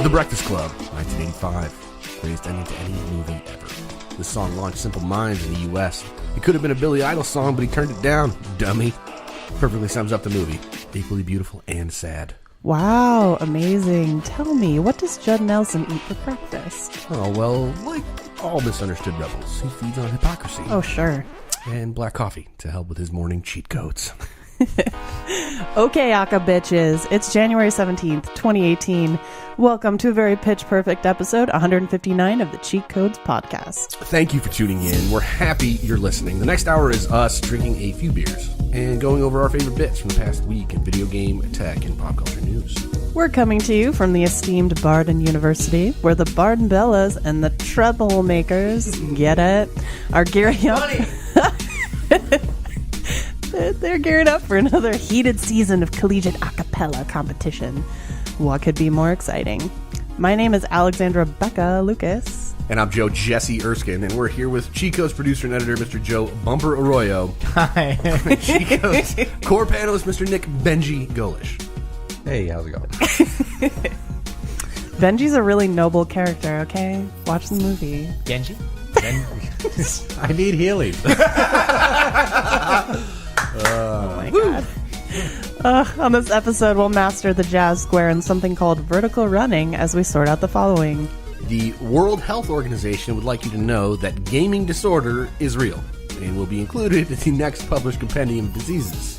The Breakfast Club, 1985. Greatest ending to any movie ever. This song launched Simple Minds in the U.S. It could have been a Billy Idol song, but he turned it down. Dummy. Perfectly sums up the movie. Equally beautiful and sad. Wow, amazing. Tell me, what does Judd Nelson eat for breakfast? Oh, well, like all misunderstood rebels, he feeds on hypocrisy. Oh, sure. And black coffee to help with his morning cheat codes. Okay, Aka bitches. It's January 17th, 2018. Welcome to a very pitch-perfect episode 159 of the Cheat Codes Podcast. Thank you for tuning in. We're happy you're listening. The next hour is us drinking a few beers and going over our favorite bits from the past week in video game, tech, and pop culture news. We're coming to you from the esteemed Barden University, where the Barden Bellas and the treble makers, get it, are gearing up. They're gearing up for another heated season of collegiate a cappella competition. What could be more exciting? My name is Alexandra Becca Lucas. And I'm Joe Jesse Erskine, and we're here with Chico's producer and editor, Mr. Joe Bumper Arroyo. Hi. Chico's core panelist, Mr. Nick Benji Golish. Hey, how's it going? Benji's a really noble character, okay? Watch the movie. Genji? I need healing. Oh my god. On this episode, we'll master the jazz square and something called vertical running as we sort out the following. The World Health Organization would like you to know that gaming disorder is real and will be included in the next published compendium of diseases.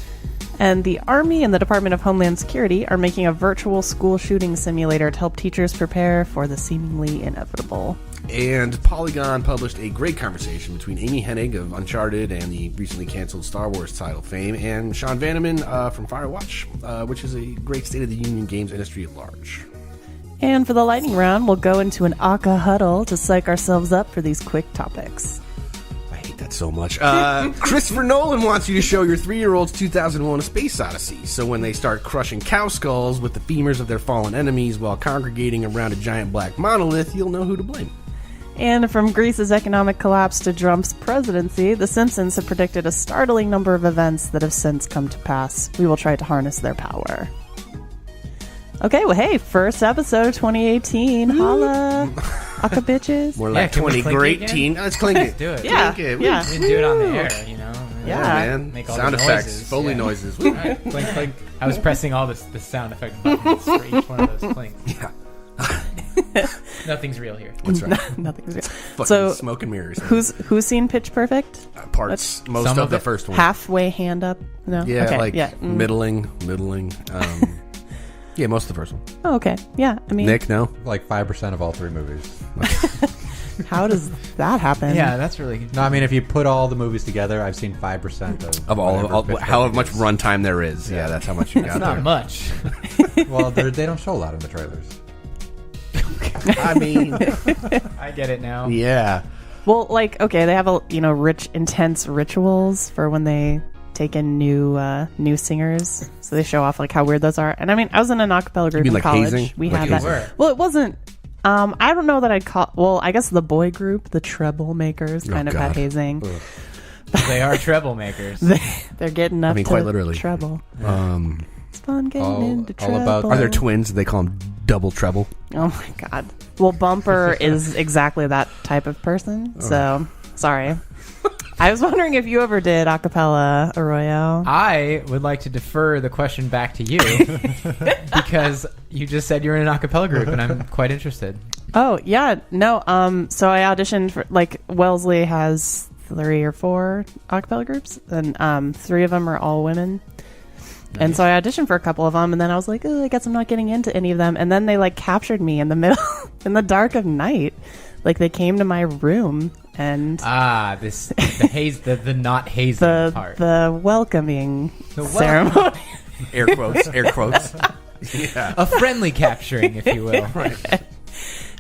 And the Army and the Department of Homeland Security are making a virtual school shooting simulator to help teachers prepare for the seemingly inevitable. And Polygon published a great conversation between Amy Hennig of Uncharted and the recently canceled Star Wars title fame, and Sean Vanaman from Firewatch, which is a great State of the Union games industry at large. And for the lightning round, we'll go into an Aka huddle to psych ourselves up for these quick topics. I hate that so much. Christopher Nolan wants you to show your 3-year-olds 2001: A Space Odyssey, so when they start crushing cow skulls with the femurs of their fallen enemies while congregating around a giant black monolith, you'll know who to blame. And from Greece's economic collapse to Trump's presidency, the Simpsons have predicted a startling number of events that have since come to pass. We will try to harness their power. Okay, well, hey, first episode of 2018. Holla. Aka bitches. More like 20 great teen. Let's clink it. Let's do it. Yeah. Clink it. Yeah. We didn't do it on the air, you know? Yeah. Man. Make all Sound the effects. noises. Foley Yeah. noises. Right. Clink, clink. I was pressing all the sound effect buttons for each one of those clinks. Yeah. Nothing's real here. That's right. Nothing's real. Fucking So, smoke and mirrors. who's seen Pitch Perfect? Parts. Most Some of of the it. first one. Halfway hand up? No? Yeah, Okay, like yeah. middling. Yeah, most of the first one. Oh, okay. Yeah, I mean, Nick, no? Like 5% of all 3 movies. how does that happen? Yeah, that's really good. No, I mean, if you put all the movies together, I've seen 5% Of all, whatever however much Pitch runtime there is. Yeah, that's how much you got Not there. much. Perfect. Well, they don't show a lot in the trailers. I mean, I get it now. yeah. Well, like, okay, they have rich, intense rituals for when they take in new singers, so they show off like how weird those are. And I mean, I was in an a cappella group mean in like college. hazing? We Like had hazing. that. Well, it wasn't. I don't know that I'd call. Well, I guess the boy group, the treble makers, kind of had God. hazing. They are treble makers. They're getting up mean, to quite literally. treble. Um, It's fun getting all into treble. about- are there twins? They call them double treble. Oh my god. Well, Bumper is exactly that type of person. So sorry. I was wondering if you ever did a cappella, Arroyo. I would like to defer the question back to you because you just said you're in an a cappella group, and I'm quite interested. Oh yeah, no. So I auditioned for, like, Wellesley has 3 or 4 a cappella groups, and 3 of them are all women. Nice. And so I auditioned for a couple of them, and then I was like, oh, I guess I'm not getting into any of them. And then they like captured me in the middle, in the dark of night. Like they came to my room and the not hazing part. The welcoming The ceremony. Air quotes. Air quotes. Yeah. A friendly capturing, if you will. Right.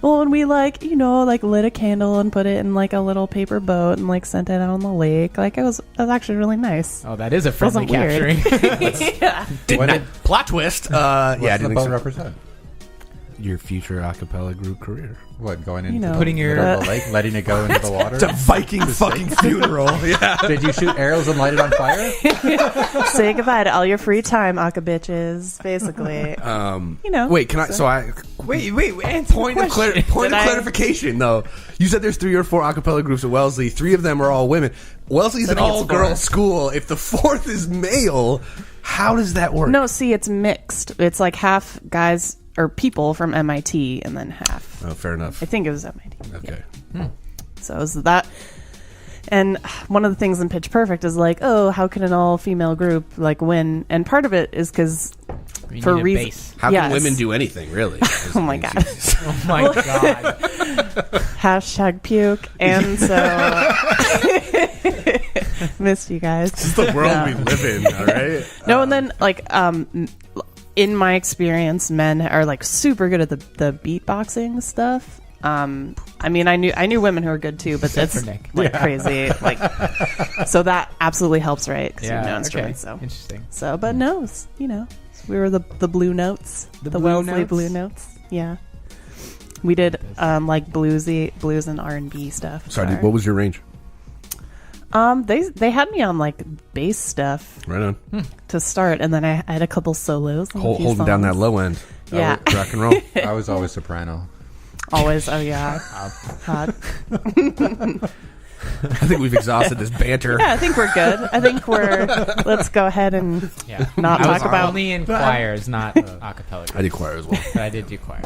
Well, when we lit a candle and put it in like a little paper boat and like sent it out on the lake, like it was actually really nice. Oh, that is a friendly Wasn't weird. capturing. Yeah. Plot twist. What's Yeah, I the didn't boat think so. represent? your future a cappella group career? What, going into know, Putting your- the lake, letting it go into the water? It's a Viking fucking funeral. Yeah. Did you shoot arrows and light it on fire? Say goodbye to all your free time, Aka bitches, basically. Wait, can I? So I Wait, answer the point of question. clarification though. You said there's 3 or 4 a cappella groups at Wellesley. 3 of them are all women. Wellesley's So an I think it's all-girl 4. school. If the 4th is male, how does that work? No, see, it's mixed. It's like half guys or people from MIT and then half. Oh, fair enough. I think it was MIT. Okay. So it was that. And one of the things in Pitch Perfect is like, oh, how can an all-female group like win? And part of it is because You for need a reasons. base. How Yes. can women do anything, really? Oh my god. Oh my god. Hashtag puke. And so missed you guys. This is the world we live in, all right? No, and then like in my experience, men are like super good at the beatboxing stuff. I mean, I knew women who were good too, but Except that's for Nick. like crazy. Like, so that absolutely helps, right? 'Cause you know Okay. instruments. So, Interesting. but no, we were the blue notes, the Blue Wellesley Notes? blue notes. Yeah, we did like blues and R&B stuff. Sorry, dude, what was your range? They had me on like bass stuff Right on. to start, and then I had a couple solos. On a few Holding down that songs. low end. Yeah. Rock and roll. I was always soprano. Always, oh yeah, hot. I think we've exhausted this banter. Yeah, I think we're good. I think let's go ahead and Yeah. not I talk was about. only in choirs, not acapella. I did choir as well. But I did do choir.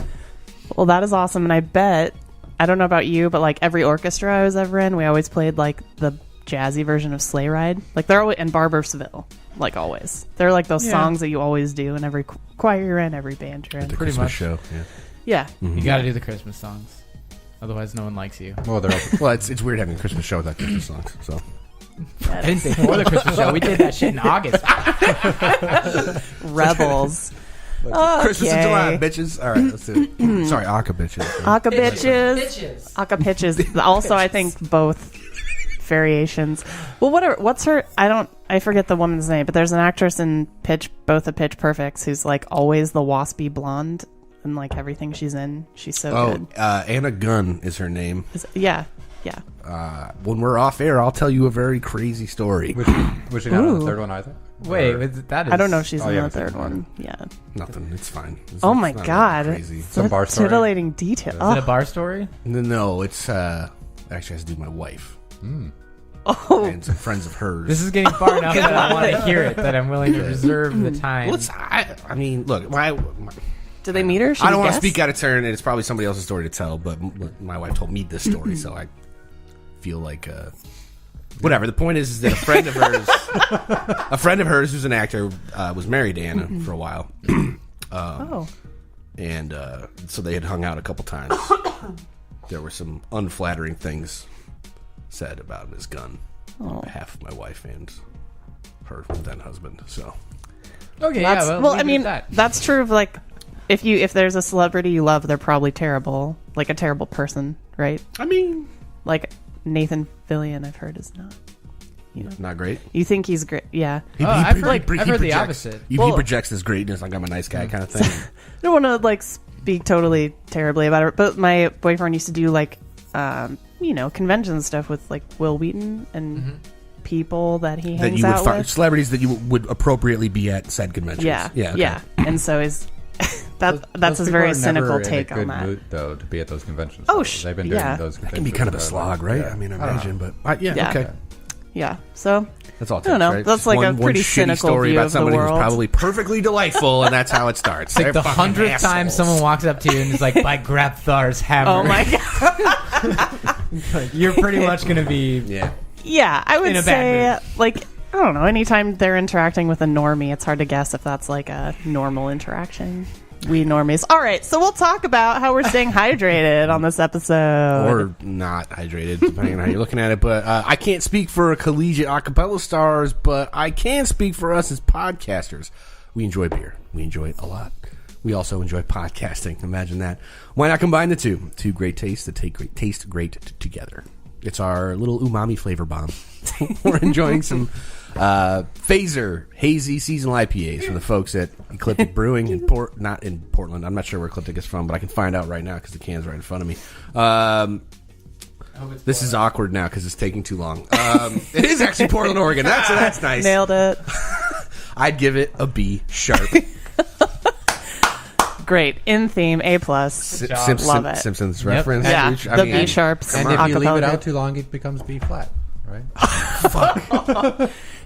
Well, that is awesome, and I bet I don't know about you, but like every orchestra I was ever in, we always played like the jazzy version of Sleigh Ride. Like they're always in Barbersville, like always. They're like those Yeah. songs that you always do in every choir you're in, every band you're in. The Pretty Christmas much. show. Yeah. Yeah, You got to do the Christmas songs. Otherwise, no one likes you. Well, they're open. Well, it's weird having a Christmas show without Christmas songs. So I didn't say for the Christmas show. We did that shit in August. rebels. Christmas in Okay. July, bitches. All right, let's do it. Sorry, Aka bitches. Aka bitches. Aka pitches. Also, I think both variations. Well, what's her? I forget the woman's name, but there's an actress in both the Pitch Perfects who's like always the waspy blonde in like everything she's in. She's so good. Anna Gunn is her name. Yeah. When we're off air, I'll tell you a very crazy story. Was she not on the Ooh. third one either? Wait, Or- that is. I don't know if she's Oh, in yeah, the I've seen third it. one. Yeah. Nothing. It's fine. Oh It's my not god. Crazy. Some bar story? Titillating detail. Is it a bar story? No, it's actually has to do with my wife Oh. and some friends of hers. This is getting far enough that I want to hear it. That I'm willing to reserve the time. Well, I mean, look, my Did they meet her? Should I don't we want to guess? speak out of turn, and it's probably somebody else's story to tell. But my wife told me this story, so I feel like whatever. The point is that a friend of hers, who's an actor, was married to Anna for a while, Oh. and so they had hung out a couple times. There were some unflattering things said about Ms. Gunn on behalf of my wife and her then husband. So Okay, That's, yeah. well, leave I it mean, at that. that's true of like if there's a celebrity you love, they're probably terrible, like a terrible person, right? I mean, Like Nathan Fillion, I've heard is not. not great. You think he's great? Yeah. I've heard the projects- opposite. He Well- projects this greatness, like I'm a nice guy kind of thing. I don't want to like speak totally terribly about it, but my boyfriend used to do like, convention stuff with like Will Wheaton and people that he that hangs you would out find with. celebrities that you would appropriately be at said conventions. Yeah, okay. yeah. And so is that's Those his people very are cynical never take in a on good that. mood, though, to be at those conventions. Oh, though. They've been doing yeah. those. That can be kind of a slog, right? Yeah. I mean, I don't know. imagine, but yeah, Yeah. okay. Yeah. So That's all. It I don't takes, know. right? That's Just like a one pretty shitty cynical story view about of the somebody who's world. probably perfectly delightful, and that's how it starts. It's like They're the fucking 100th time assholes. someone walks up to you and is like, "By Grabthar's hammer." oh my god. Like, you're pretty much gonna be. Yeah. Yeah, I would In a say bad like I don't know. Anytime they're interacting with a normie, it's hard to guess if that's like a normal interaction. We normies. All right, so we'll talk about how we're staying hydrated on this episode. Or not hydrated, depending on how you're looking at it. But I can't speak for collegiate a cappella stars, but I can speak for us as podcasters. We enjoy beer. We enjoy it a lot. We also enjoy podcasting. Imagine that. Why not combine the two? Two great tastes that taste great together. It's our little umami flavor bomb. We're enjoying some Phaser Hazy Seasonal IPAs from the folks at Ecliptic Brewing in not in Portland. I'm not sure where Ecliptic is from, but I can find out right now because the can's right in front of me. This is awkward now because it's taking too long. It is actually Portland, Oregon. That's nice. Nailed it. I'd give it a B sharp. Great. In theme, A+. Love it. Simpsons reference. Yeah, I the mean, B sharps. And if you leave acapella it out group. too long, it becomes B flat, right?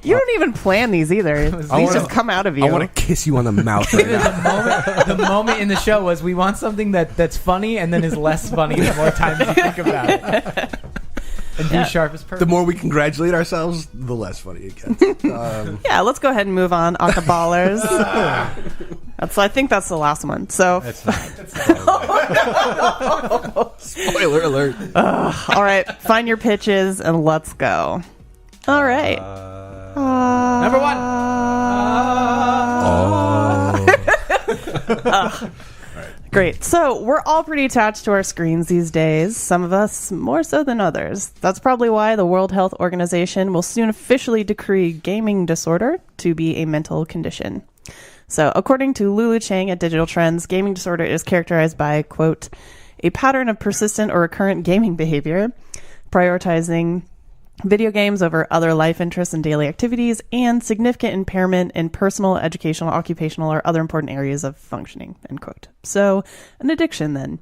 You don't even plan these either. These just come out of you. I want to kiss you on the mouth right now. The moment in the show was we want something that's funny and then is less funny the more times you think about it. And B sharp is perfect. The more we congratulate ourselves, the less funny it gets. Yeah, let's go ahead and move on. Acapallers. I think that's the last one. So, It's not. Spoiler alert. all right, find your pitches and let's go. All right. Number one. Great. So we're all pretty attached to our screens these days, some of us more so than others. That's probably why the World Health Organization will soon officially decree gaming disorder to be a mental condition. So according to Lulu Chang at Digital Trends, gaming disorder is characterized by, quote, a pattern of persistent or recurrent gaming behavior, prioritizing video games over other life interests and daily activities, and significant impairment in personal, educational, occupational, or other important areas of functioning, end quote. So, an addiction then.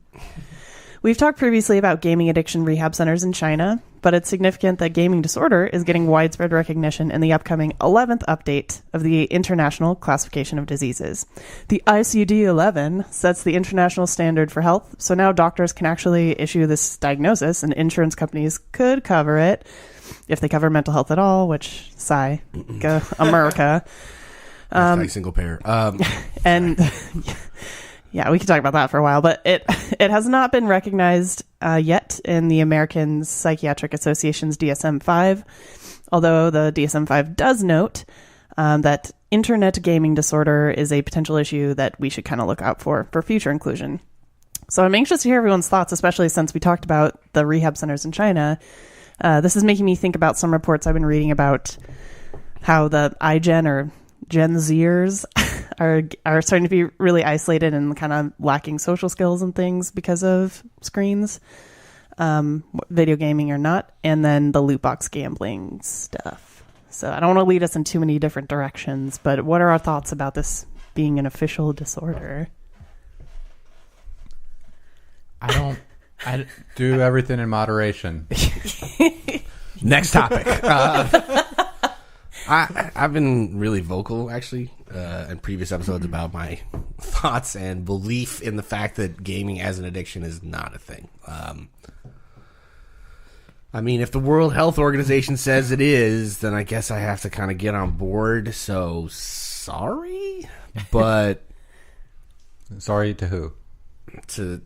We've talked previously about gaming addiction rehab centers in China, but it's significant that gaming disorder is getting widespread recognition in the upcoming 11th update of the International Classification of Diseases. The ICD-11 sets the international standard for health, so now doctors can actually issue this diagnosis, and insurance companies could cover it, if they cover mental health at all, which, sigh, go America. Single pair. And yeah, we could talk about that for a while, but it has not been recognized yet in the American Psychiatric Association's DSM-5, although the DSM-5 does note that internet gaming disorder is a potential issue that we should kind of look out for future inclusion. So I'm anxious to hear everyone's thoughts, especially since we talked about the rehab centers in China. This is making me think about some reports I've been reading about how the iGen or Gen Zers are starting to be really isolated and kind of lacking social skills and things because of screens, video gaming or not, and then the loot box gambling stuff. So I don't want to lead us in too many different directions, but what are our thoughts about this being an official disorder? I do everything in moderation. Next topic. I've been really vocal, actually, in previous episodes about my thoughts and belief in the fact that gaming as an addiction is not a thing. I mean, if the World Health Organization says it is, then I guess I have to kind of get on board. So, sorry, but... Sorry to who? To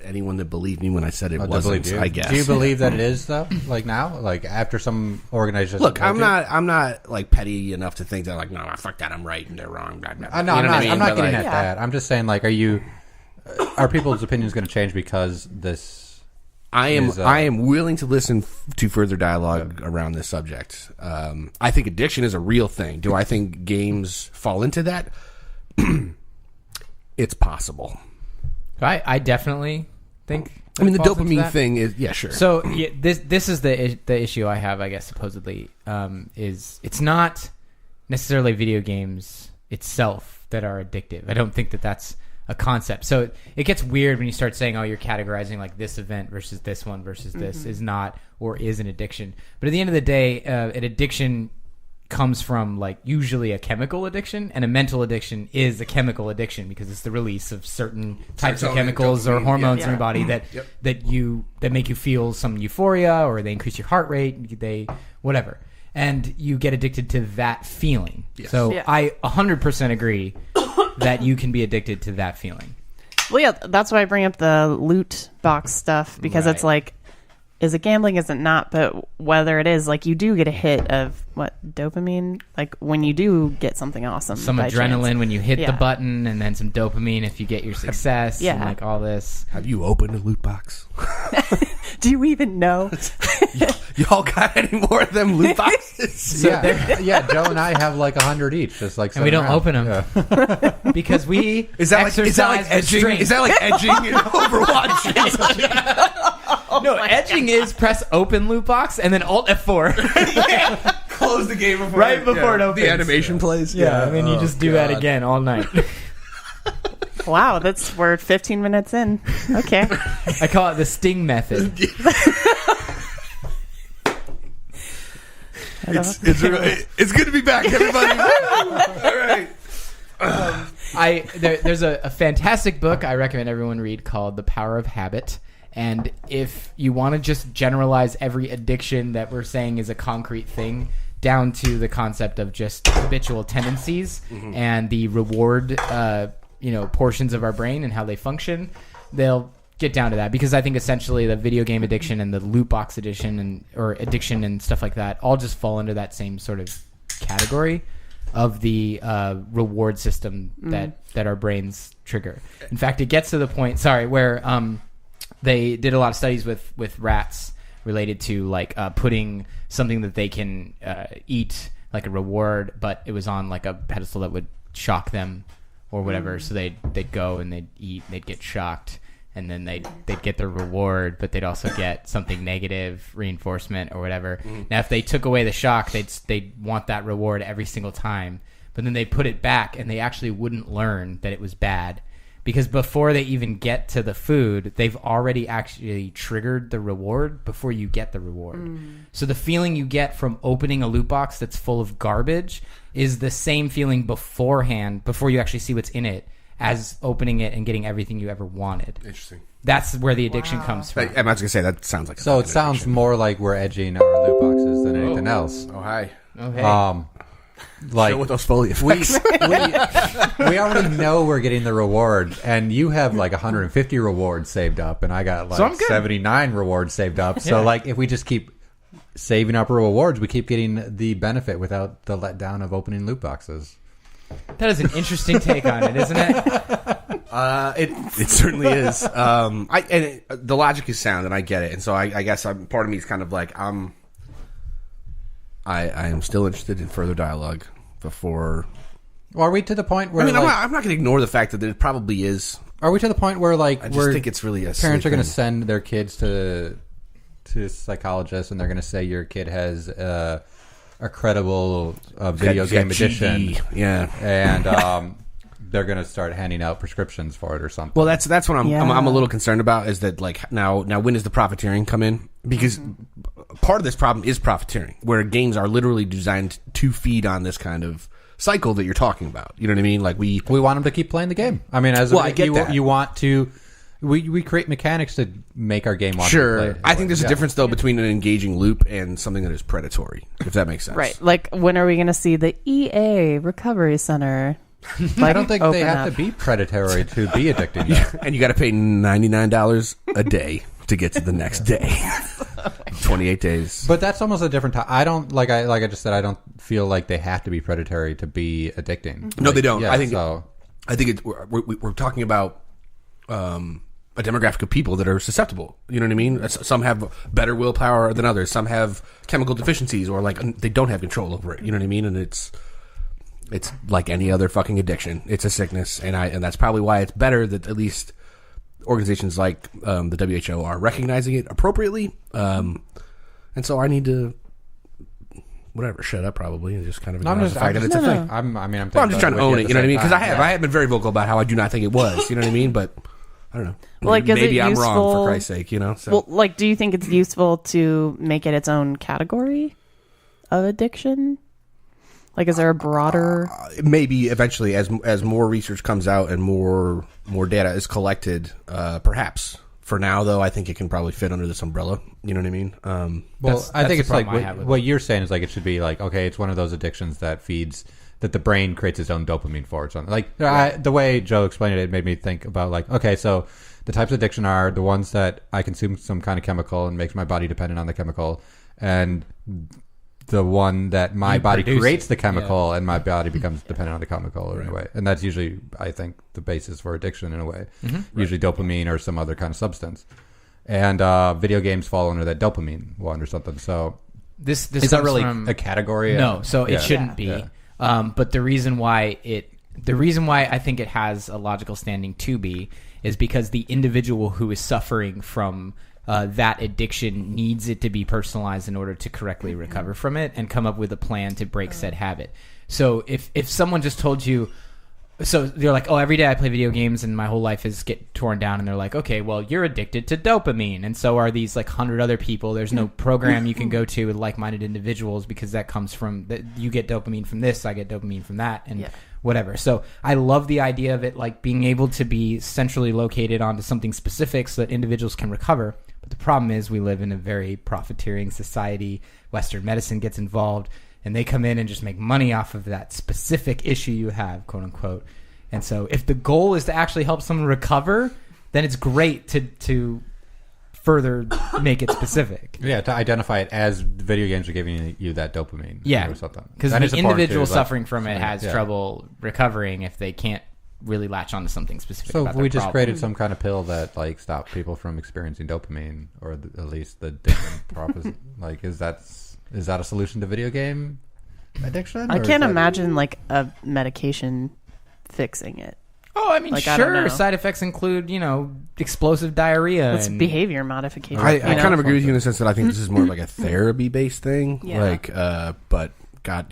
anyone that believed me when I said it To wasn't, believe you. I guess. Do you believe that it is, though? Like now? Like after some organization... Look, I'm not like petty enough to think that like, no, fuck that, I'm right and they're wrong. Blah, blah, blah. No, You know what I mean? I'm not But, getting like, at that. I'm just saying, like, are people's opinions going to change because this... I am willing to listen to further dialogue around this subject. I think addiction is a real thing. Do I think games fall into that? It's possible. I definitely think. I mean, the it falls into dopamine that. thing is, yeah, sure. So yeah, this is the issue I have, I guess, supposedly, is it's not necessarily video games itself that are addictive. I don't think that that's a concept. So it gets weird when you start saying, oh, you're categorizing like this event versus this one versus this is not or is an addiction. But at the end of the day, an addiction comes from like usually a chemical addiction, and a mental addiction is a chemical addiction because it's the release of certain types of chemicals or hormones in your body that make you feel some euphoria, or they increase your heart rate, they whatever, and you get addicted to that feeling. So I 100% agree that you can be addicted to that feeling. Well, yeah, that's why I bring up the loot box stuff, because it's like, is it gambling? Is it not? But whether it is, like, you do get a hit of dopamine, like when you do get something awesome, some by adrenaline chance. when you hit the button, and then some dopamine if you get your success, and like all this. Have you opened a loot box? Do you even know? Y'all got any more of them loot boxes? Yeah, Joe and I have like 100 each, just like. And we don't open them because we exercise edging? Is that like edging in Overwatch? No, edging is press open loot box and then Alt F4. Close the game before it opens. The animation plays. Yeah, and then you just do that again all night. Wow, we're 15 minutes in. Okay. I call it the sting method. It's good to be back, everybody. All right. There's a fantastic book I recommend everyone read called The Power of Habit. And if you want to just generalize every addiction that we're saying is a concrete thing down to the concept of just habitual tendencies and the reward portions of our brain and how they function, they'll get down to that, because I think essentially the video game addiction and the loot box addiction or addiction and stuff like that all just fall into that same sort of category of the reward system that our brains trigger. In fact, it gets to the point where they did a lot of studies with rats related to like putting something that they can eat like a reward, but it was on like a pedestal that would shock them or whatever. So they'd go and they'd eat, and they'd get shocked, and then they'd get their reward, but they'd also get something negative, reinforcement or whatever. Now, if they took away the shock, they'd want that reward every single time, but then they put it back, and they actually wouldn't learn that it was bad, because before they even get to the food, they've already actually triggered the reward before you get the reward. So the feeling you get from opening a loot box that's full of garbage is the same feeling beforehand, before you actually see what's in it, as opening it and getting everything you ever wanted. Interesting. That's where the addiction comes from. I'm not going to say that sounds like So it sounds addiction. more like we're edging our loot boxes than anything else. Oh, hi. Okay. Show with those Foley effects. We already know we're getting the reward, and you have like 150 rewards saved up, and I got like 79 rewards saved up. So like if we just keep saving up rewards, we keep getting the benefit without the letdown of opening loot boxes. That is an interesting take on it, isn't it? It certainly is. The logic is sound, and I get it. And so I guess part of me is kind of like I am still interested in further dialogue before. Well, are we to the point where? I mean, I'm not going to ignore the fact that it probably is. Are we to the point where like I just think it's really parents are going to send their kids to psychologists, and they're going to say your kid has a credible video game addiction, and they're going to start handing out prescriptions for it or something. Well, that's what I'm a little concerned about, is that like now when does the profiteering come in? Because part of this problem is profiteering, where games are literally designed to feed on this kind of cycle that you're talking about. You know what I mean? Like we want them to keep playing the game. I mean, I get that. You want to. We create mechanics to make our game want to play it. I think there's a difference, though, between an engaging loop and something that is predatory, if that makes sense. Right. Like, when are we going to see the EA Recovery Center? I don't think they have to be predatory to be addicting. And you got to pay $99 a day to get to the next day. 28 days. But that's almost a different time. I don't, like I just said, I don't feel like they have to be predatory to be addicting. No, they don't. Yeah, I think we're talking about a demographic of people that are susceptible. You know what I mean? Some have better willpower than others. Some have chemical deficiencies, or like they don't have control over it. You know what I mean? And it's like any other fucking addiction. It's a sickness, and that's probably why it's better that at least organizations like the WHO are recognizing it appropriately. And so I need to shut up probably and just kind of it's a thing. I'm just trying to own it. You know what I mean? Because I have been very vocal about how I do not think it was. You know what I mean? But I don't know. Like, maybe I'm wrong, for Christ's sake, you know? So. Well, like, do you think it's useful to make it its own category of addiction? Like, is there a broader... maybe eventually, as more research comes out and more data is collected, perhaps. For now, though, I think it can probably fit under this umbrella. You know what I mean? I think it's like what you're saying is like it should be like, okay, it's one of those addictions that the brain creates its own dopamine for or something. Like the way Joe explained it made me think about like, okay, so the types of addiction are the ones that I consume some kind of chemical and makes my body dependent on the chemical, and the one that my body creates the chemical and my body becomes dependent on the chemical in a way. And that's usually, I think, the basis for addiction in a way. Mm-hmm. Usually dopamine or some other kind of substance. and video games fall under that dopamine one or something. So this is that really a category? No, so it shouldn't be. Yeah. But the reason why I think it has a logical standing to be is because the individual who is suffering from that addiction needs it to be personalized in order to correctly recover from it and come up with a plan to break said habit. So if someone just told you, so they're like, oh, every day I play video games and my whole life is get torn down, and they're like, okay, well, you're addicted to dopamine, and so are these like 100 other people. There's no program you can go to with like-minded individuals because that comes from you get dopamine from this, I get dopamine from that, and whatever. So I love the idea of it like being able to be centrally located onto something specific so that individuals can recover. But the problem is we live in a very profiteering society. Western medicine gets involved, and they come in and just make money off of that specific issue you have, quote unquote. And so if the goal is to actually help someone recover, then it's great to further make it specific. Yeah, to identify it as video games are giving you that dopamine. Yeah, or something. Because the individual suffering from it has trouble recovering if they can't really latch onto something specific. So about we just problem. created some kind of pill that like stopped people from experiencing dopamine, or at least the different proposition. Like, is that a solution to video game addiction? I can't imagine like a medication fixing it. Oh, I mean, like, sure. Side effects include, explosive diarrhea. It's behavior modification. I kind of agree with you in the sense that I think this is more like a therapy-based thing. Yeah. Like, but God,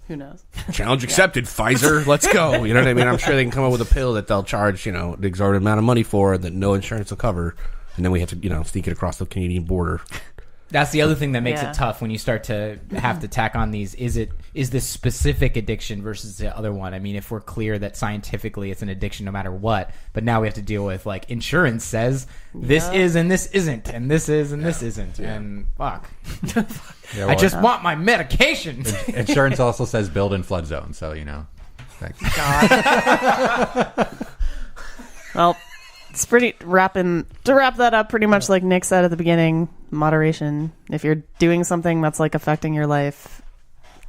who knows? Challenge accepted, Pfizer. Let's go. You know what I mean? I'm sure they can come up with a pill that they'll charge, the exorbitant amount of money for that no insurance will cover, and then we have to, sneak it across the Canadian border. That's the other thing that makes it tough when you start to have to tack on these. Is this specific addiction versus the other one? I mean, if we're clear that scientifically it's an addiction no matter what, but now we have to deal with like insurance says this is and this isn't, and this is and this isn't, and fuck. Yeah, well, I just want my medication. Insurance also says build in flood zone, so Thanks. God. Well. It's pretty to wrap that up pretty much like Nick said at the beginning, moderation. If you're doing something that's like affecting your life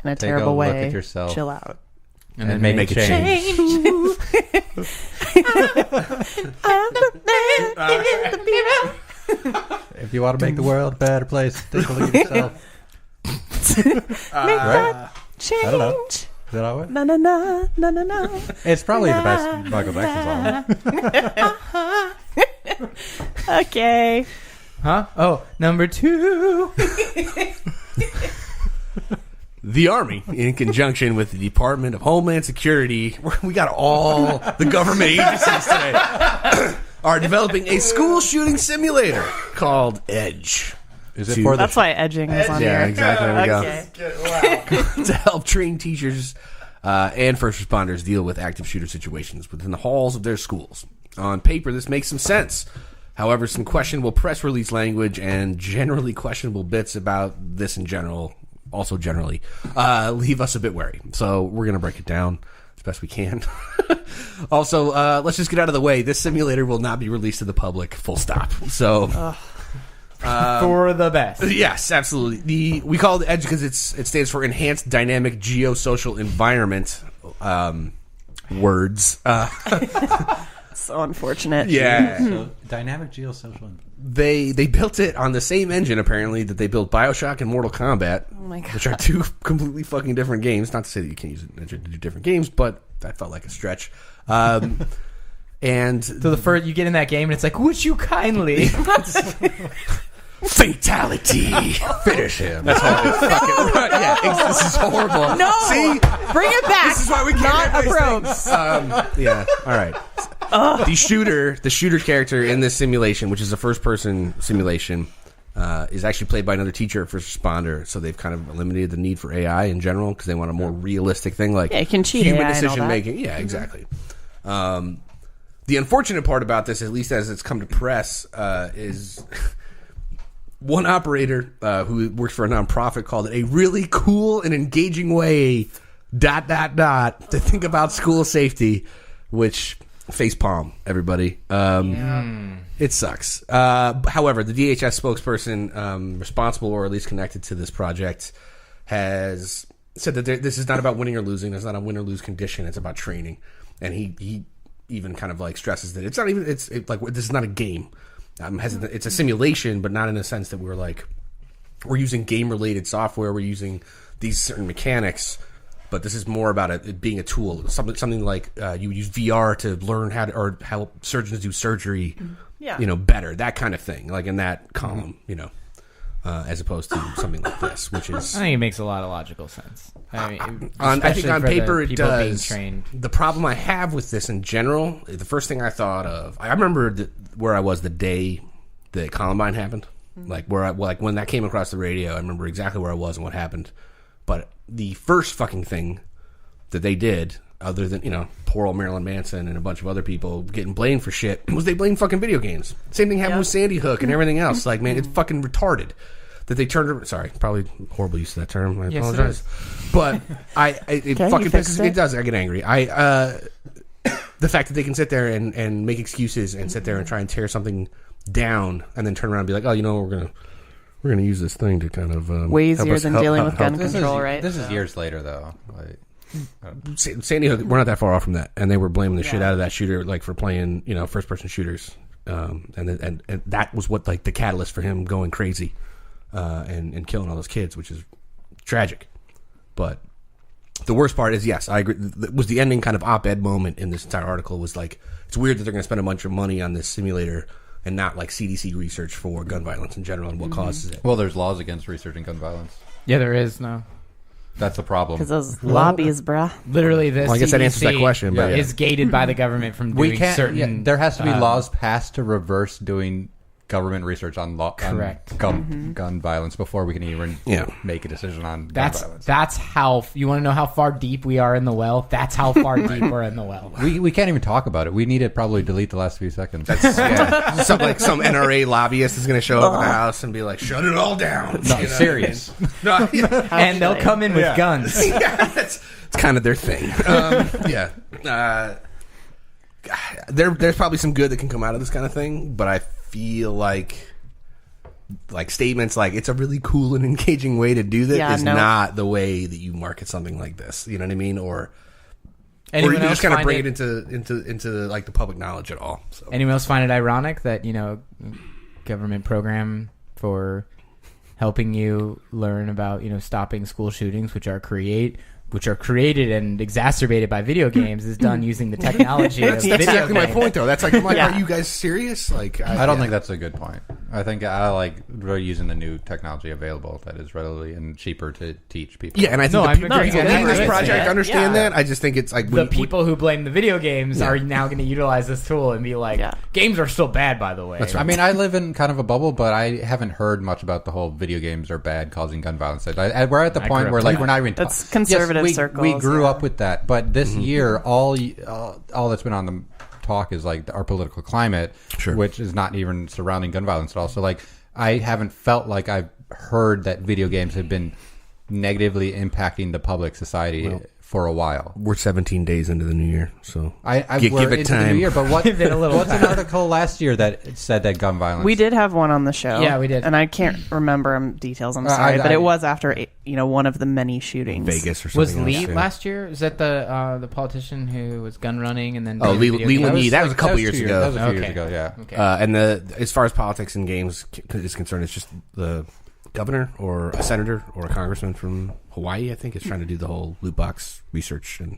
in a terrible way, look at yourself. Chill out. And then make a change. If you want to make the world a better place, take a look at yourself. That change. I don't know. Is that how it? No. It's probably the best Michael Jackson song. Okay. Huh? Oh, number 2. The Army, in conjunction with the Department of Homeland Security, we got all the government agencies today, are developing a school shooting simulator called Edge. Is it for That's why edging is on here. Yeah, exactly. There we go. To help train teachers and first responders deal with active shooter situations within the halls of their schools. On paper, this makes some sense. However, some questionable press release language and generally questionable bits about this in general, also generally, leave us a bit wary. So we're going to break it down as best we can. Also, let's just get out of the way. This simulator will not be released to the public, full stop. So... for the best. Yes, absolutely. We call it EDGE because it stands for Enhanced Dynamic Geosocial Environment. Words. So unfortunate. Yeah. So, dynamic geosocial. They built it on the same engine apparently that they built BioShock and Mortal Kombat, which are two completely fucking different games. Not to say that you can't use an engine to do different games, but that felt like a stretch. And so the first you get in that game and it's like, would you kindly fatality finish him? That's how it's fucking right. Yeah, this is horrible. No, see, bring it back. This is why we can't not approach. Yeah, all right. The shooter character in this simulation, which is a first-person simulation, is actually played by another teacher or first responder. So they've kind of eliminated the need for AI in general because they want a more realistic thing, like you can cheat human AI decision making. Yeah, exactly. The unfortunate part about this, at least as it's come to press, is one operator who works for a nonprofit called it a really cool and engaging way, ... to think about school safety, which facepalm, everybody. It sucks. However, the DHS spokesperson responsible or at least connected to this project has said that this is not about winning or losing. There's not a win or lose condition. It's about training. And he even kind of like stresses that it's not even, like this is not a game. I'm hesitant. It's a simulation, but not in the sense that we're using game-related software. We're using these certain mechanics, but this is more about it being a tool. Something like you use VR to learn how to or help surgeons do surgery. Better, that kind of thing, like in that column, as opposed to something like this, which is... I think it makes a lot of logical sense. I think on paper it does. The problem I have with this in general, the first thing I thought of, I remember where I was the day that Columbine happened, when that came across the radio. I remember exactly where I was and what happened. But the first fucking thing that they did, other than, poor old Marilyn Manson and a bunch of other people getting blamed for shit, was they blamed fucking video games. Same thing happened with Sandy Hook and everything else. Like, man, it's fucking retarded that they turned... Sorry, probably horrible use of that term. I apologize. But it fucking pisses me. It does. I get angry. The fact that they can sit there and make excuses and sit there and try and tear something down and then turn around and be like, oh, we're gonna use this thing to kind of way easier than dealing with gun control, right? This is years later, though. Sandy Hook, we're not that far off from that, and they were blaming the shit out of that shooter, for playing, first person shooters, and that was what the catalyst for him going crazy, and killing all those kids, which is tragic. But the worst part is, yes, I agree. Was the ending kind of op-ed moment in this entire article was it's weird that they're going to spend a bunch of money on this simulator and not CDC research for gun violence in general and what causes it. Well, there's laws against researching gun violence. Yeah, there is now. That's the problem. Because those lobbies, bruh. Literally, the I guess that answers that question. But is gated by the government from doing certain... Yeah, there has to be laws passed to reverse doing government research on gun violence before we can even make a decision on gun violence. That's how... You want to know how far deep we are in the well? That's how far deep we're in the well. We can't even talk about it. We need to probably delete the last few seconds. Some NRA lobbyist is going to show up in the house and be like, shut it all down. No, serious. And they'll come in with guns. It's kind of their thing. There's probably some good that can come out of this kind of thing, but I feel like statements like it's a really cool and engaging way to do this not the way that you market something like this. You know what I mean? Or you just kind of bring it into the public knowledge at all. So. Anyone else find it ironic that government program for helping you learn about stopping school shootings, which are created and exacerbated by video games, is done using the technology of video games. That's exactly my point, though. That's are you guys serious? I don't think that's a good point. I think we're using the new technology available that is readily and cheaper to teach people. Yeah, and I think the people in this project understand that. I just think it's the people who blame the video games are now going to utilize this tool and be like, games are still bad, by the way. That's right. I mean, I live in kind of a bubble, but I haven't heard much about the whole video games are bad causing gun violence. We're at the point where we're not even... That's conservative. Circles, we grew up with that, but this year, all that's been on the talk is our political climate, which is not even surrounding gun violence at all. So I haven't felt like I've heard that video games have been negatively impacting the public society for a while. We're 17 days into the new year, so give it time. The new year, but what's an article last year that said that gun violence? We did have one on the show. Yeah, we did, and I can't remember details. I'm sorry, but it was after one of the many shootings. Vegas or something. Was Lee last year? Is that the politician who was gun running and then? Oh, Leland Yee. That was a couple years ago. That was a few years ago. Yeah. Okay. And as far as politics and games is concerned, it's just the governor or a senator or a congressman from Hawaii, I think, is trying to do the whole loot box research and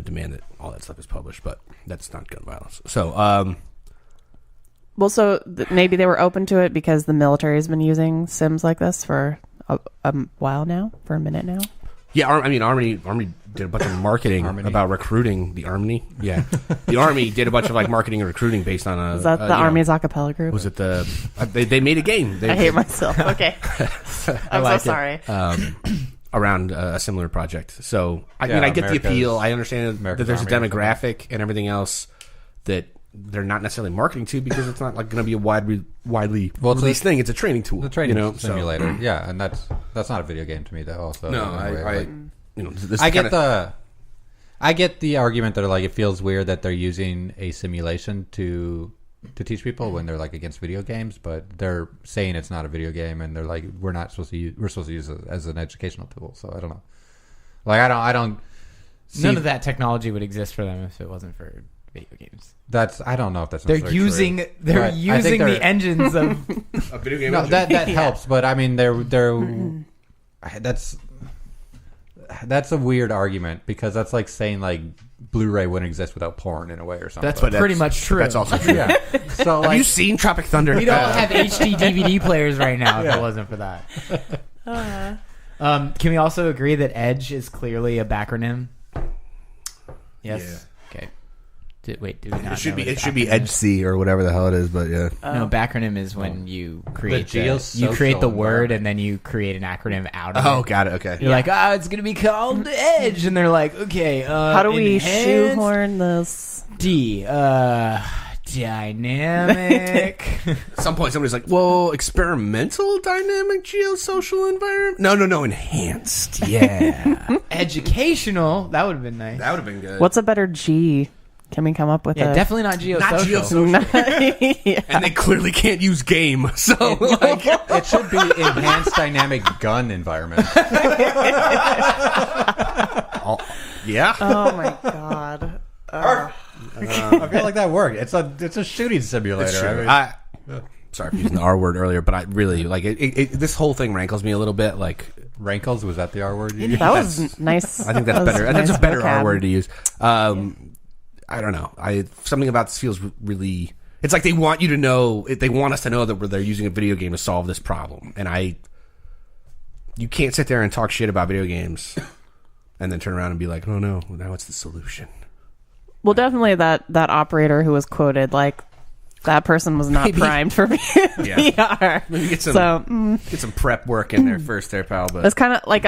demand that all that stuff is published, but that's not gun violence. So, maybe they were open to it because the military has been using sims like this for a while now, for a minute now. Yeah, Army did a bunch of marketing about recruiting. The Army, the Army did a bunch of marketing and recruiting based on a. Was that the Army's acapella group? Was it the? They made a game. I hate myself. Okay, I'm so sorry. Around a similar project, so I get the appeal. I understand that there's a demographic and everything else that they're not necessarily marketing to because it's not going to be a widely released thing. It's a training tool. The training simulator, and that's not a video game to me though. Also, no, I get the argument that it feels weird that they're using a simulation to teach people when they're against video games, but they're saying it's not a video game, and they're we're supposed to use it as an educational tool. So I don't know. I don't. None of that technology would exist for them if it wasn't for video games. I don't know if that's they're necessarily using true. they're using the engines of A video game. No, that helps, but I mean they're that's a weird argument because that's like saying like Blu-ray wouldn't exist without porn in a way or something. That's pretty much true. That's also true. Yeah. So have you seen Tropic Thunder? We don't have HD DVD players right now if it wasn't for that. Can we also agree that Edge is clearly a backronym? Yes. Yeah. Okay. Did we not? It should be Edge C or whatever the hell it is, but yeah. No, backronym is when you create the word and then you create an acronym out of it. Oh, got it. Okay. You're like, it's gonna be called Edge, and they're like, okay. How do we shoehorn this? Dynamic. At some point, somebody's like, "Well, experimental dynamic geosocial environment." No, enhanced. Yeah. Educational. That would have been nice. That would have been good. What's a better G? Can we come up with definitely not geosocial. Not geosocial. Yeah. And they clearly can't use game, so like it should be enhanced dynamic gun environment. Yeah. Oh my god. I feel like that worked. It's a shooting simulator. Sorry for using the R word earlier, but I really like it. This whole thing rankles me a little bit. Like rankles, was that the R word? That was nice. I think that's better. That's a better R word to use. I don't know. Something about this feels really. It's like they want you to know. They want us to know that they're using a video game to solve this problem, and you can't sit there and talk shit about video games, and then turn around and be like, "Oh no, now it's the solution." Well, definitely that operator who was quoted, like, that person was not primed for VR. Maybe get some prep work in there first there, pal. But it's kind of like,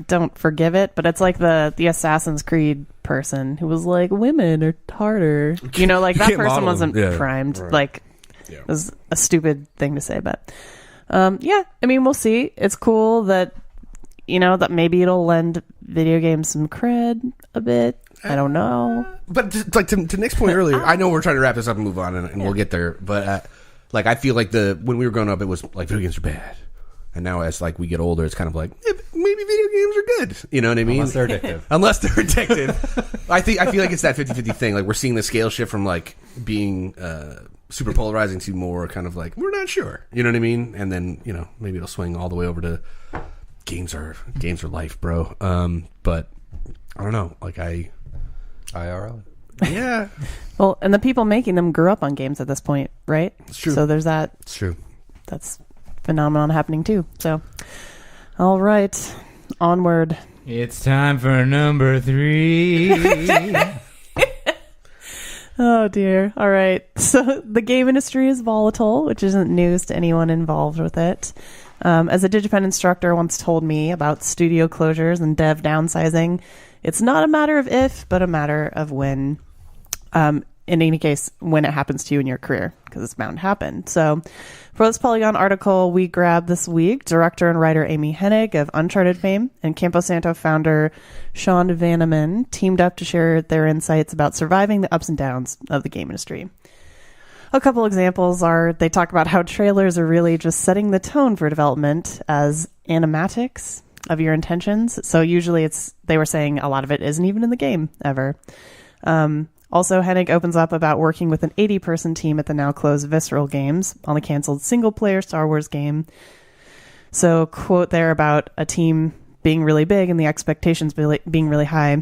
don't forgive it, but it's like the Assassin's Creed person who was like, women are harder. Like that person wasn't primed. Right. Like, it was a stupid thing to say, but I mean, we'll see. It's cool that, that maybe it'll lend video games some cred a bit. I don't know. But to Nick's point earlier, I know we're trying to wrap this up and move on, and we'll get there. But I feel like when we were growing up, it was like video games are bad, and now as like we get older, it's kind of like maybe video games are good. You know what I mean? Unless they're addictive. I feel like it's that 50-50 thing. Like we're seeing the scale shift from like being super polarizing to more kind of like we're not sure. You know what I mean? And then maybe it'll swing all the way over to games are life, bro. But I don't know. Like IRL. Yeah. Well, and the people making them grew up on games at this point, right? It's true. So there's that. It's true. That's phenomenon happening too. So, all right, onward. It's time for number 3. Oh dear. All right. So the game industry is volatile, which isn't news to anyone involved with it. As a DigiPen instructor once told me about studio closures and dev downsizing, it's not a matter of if, but a matter of when. In any case, when it happens to you in your career, because it's bound to happen. So for this Polygon article we grabbed this week, director and writer Amy Hennig of Uncharted fame and Campo Santo founder Sean Vanaman teamed up to share their insights about surviving the ups and downs of the game industry. A couple examples are they talk about how trailers are really just setting the tone for development as animatics of your intentions. So usually they were saying a lot of it isn't even in the game ever. Also, Hennig opens up about working with an 80-person team at the now closed Visceral Games on a canceled single-player Star Wars game. So, quote there about a team being really big and the expectations being really high.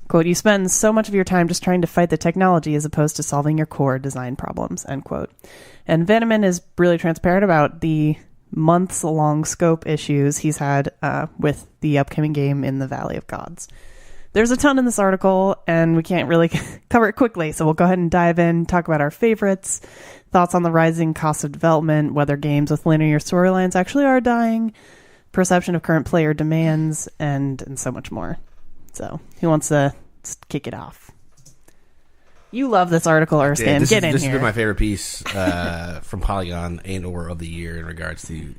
Quote, you spend so much of your time just trying to fight the technology as opposed to solving your core design problems, end quote. And Vanaman is really transparent about the months-long scope issues he's had with the upcoming game in the Valley of Gods. There's a ton in this article, and we can't really cover it quickly, so we'll go ahead and dive in, talk about our favorites, thoughts on the rising cost of development, whether games with linear storylines actually are dying, perception of current player demands, and so much more. So, who wants to kick it off? You love this article, Erskine. This Get in here. This has been my favorite piece from Polygon and/or of the year in regards to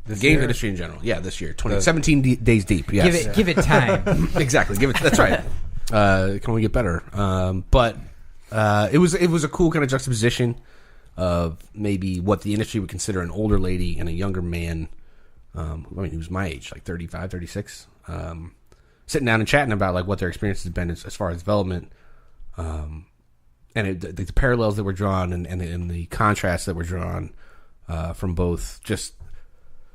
the game industry in general. Yeah, this year, 17 days deep. Yes. Give it time. Exactly. That's right. It can only get better. But it was a cool kind of juxtaposition of maybe what the industry would consider an older lady and a younger man. I mean, he was my age, like 35, 36. Sitting down and chatting about like what their experience has been as far as development. and the parallels that were drawn and the contrasts that were drawn from both just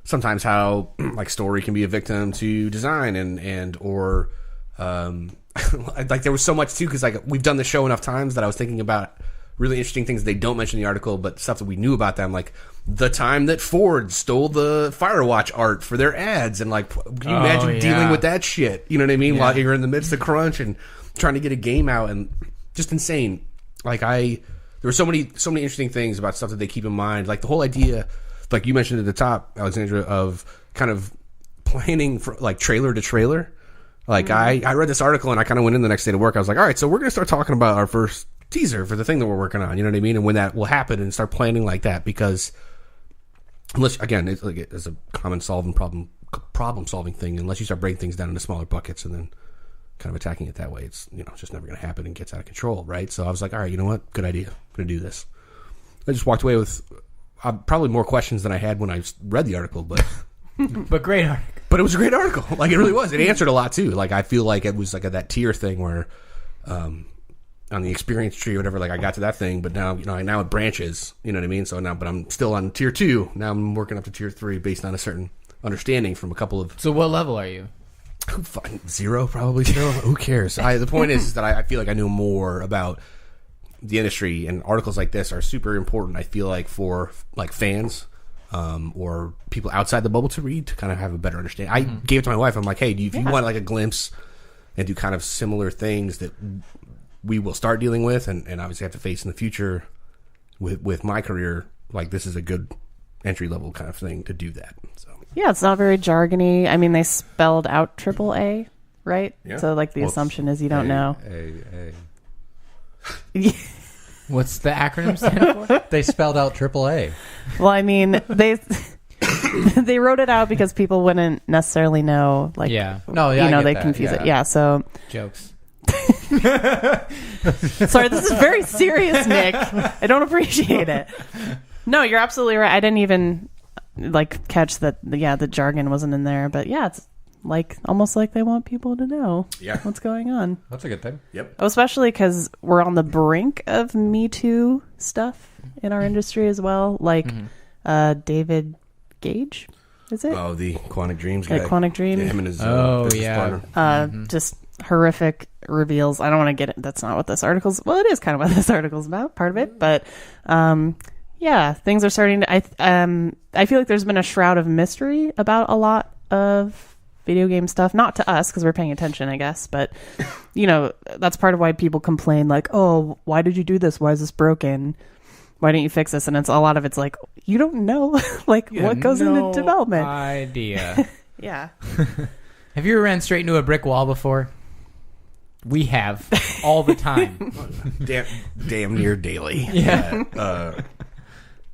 sometimes how like story can be a victim to design or like there was so much too because like we've done the show enough times that I was thinking about really interesting things they don't mention in the article, but stuff that we knew about them, like the time that Ford stole the Firewatch art for their ads, and like, can you imagine dealing with that shit? You know what I mean? While you're in the midst of crunch and trying to get a game out, and just insane. Like there were so many interesting things about stuff that they keep in mind. Like the whole idea, like you mentioned at the top, Alexandra, of kind of planning for like trailer to trailer. Like I read this article and I kind of went in the next day to work. I was like, all right, so we're gonna start talking about our first teaser for the thing that we're working on, you know what I mean, and when that will happen, and start planning like that, because unless, again, it's like it's a common problem solving thing, unless you start breaking things down into smaller buckets and then kind of attacking it that way, it's it's just never going to happen and gets out of control, right? So I was like, all right, you know what, good idea, I'm going to do this. I just walked away with probably more questions than I had when I read the article, but but great article. But it was a great article, like it really was. It answered a lot too. Like I feel like it was like that tier thing where on the experience tree or whatever, like I got to that thing, but now, now it branches, you know what I mean? So now, but I'm still on tier 2. Now I'm working up to tier 3 based on a certain understanding from a couple of... So what level are you? 0 probably still. Who cares? The point is that I feel like I know more about the industry, and articles like this are super important, I feel like, for like fans or people outside the bubble to read, to kind of have a better understanding. I gave it to my wife. I'm like, hey, if you want like a glimpse and do kind of similar things that we will start dealing with and obviously have to face in the future with my career, like this is a good entry level kind of thing to do that. So yeah, it's not very jargony. I mean, they spelled out AAA, right? Yeah. So like the assumption is you don't know. What's the acronym stand for? They spelled out AAA. Well, I mean, they wrote it out because people wouldn't necessarily know. Like, they confuse it. Yeah, so jokes. Sorry, this is very serious, Nick. I don't appreciate it. No, you're absolutely right. I didn't even like catch that. Yeah, the jargon wasn't in there, but yeah, it's like almost like they want people to know what's going on. That's a good thing. Yep. Especially because we're on the brink of Me Too stuff in our industry as well. Like David Gage, is it? Oh, the Quantic Dreams guy. Quantic Dream. Yeah, him and his business partner. Just horrific reveals. I don't want to get it. That's not what this article's... Well, it is kind of what this article's about, part of it. But, things are starting to... I feel like there's been a shroud of mystery about a lot of video game stuff. Not to us, because we're paying attention, I guess. But, that's part of why people complain, like, oh, why did you do this? Why is this broken? Why didn't you fix this? And a lot of it's like, you don't know, like, what goes into development. Idea. Yeah. Have you ever ran straight into a brick wall before? We have all the time. damn near daily. Yeah.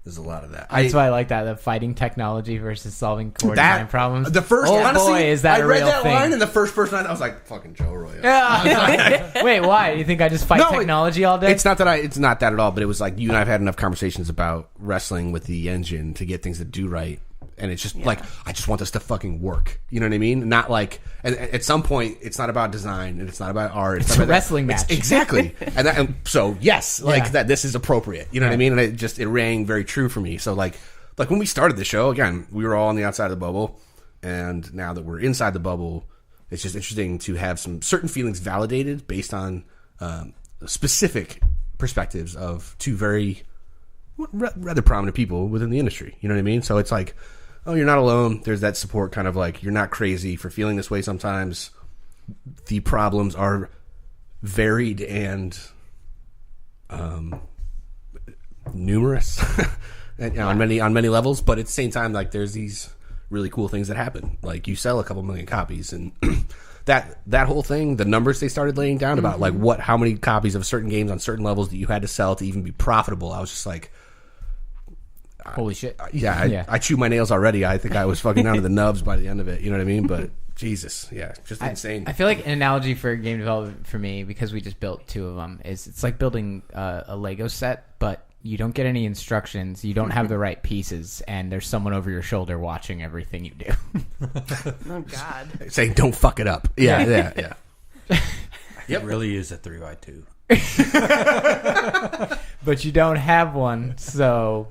There's a lot of that. That's why I like that, the fighting technology versus solving core design problems. The first, honestly, boy, is that I a read real that thing. line, and the first person I was like, fucking Joe Roy. Yeah. Wait, why? You think I just fight technology all day? It's not that at all, but it was like you and I have had enough conversations about wrestling with the engine to get things to do right. And it's just like, I just want this to fucking work. You know what I mean? Not like, at some point, it's not about design and it's not about art. It's a wrestling match. Exactly. and so, yes, that this is appropriate. You know what I mean? And it rang very true for me. So like when we started the show, again, we were all on the outside of the bubble. And now that we're inside the bubble, it's just interesting to have some certain feelings validated based on specific perspectives of two very rather prominent people within the industry. You know what I mean? So it's like, oh, you're not alone. There's that support, kind of like, you're not crazy for feeling this way sometimes. The problems are varied and numerous and, on many levels, but at the same time, like, there's these really cool things that happen. Like, you sell a couple million copies, and that whole thing, the numbers they started laying down about like how many copies of certain games on certain levels that you had to sell to even be profitable, I was just like, holy shit. I chewed my nails already. I think I was fucking down to the nubs by the end of it. You know what I mean? But Jesus, just insane. I feel like an analogy for game development for me, because we just built 2 of them, is it's like building a Lego set, but you don't get any instructions, you don't have the right pieces, and there's someone over your shoulder watching everything you do. Oh, God. Saying, don't fuck it up. Yeah. It really is a 3x2. But you don't have one, so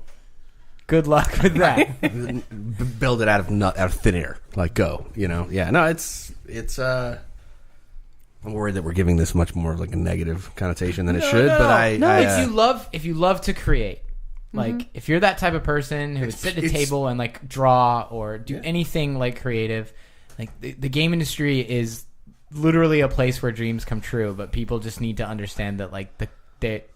good luck with that. Build it out of thin air. Like, go, Yeah, no, it's I'm worried that we're giving this much more of like a negative connotation than it should. No. But if you love to create, like if you're that type of person who would sit at a table and like draw or do anything like creative, like the game industry is literally a place where dreams come true. But people just need to understand that like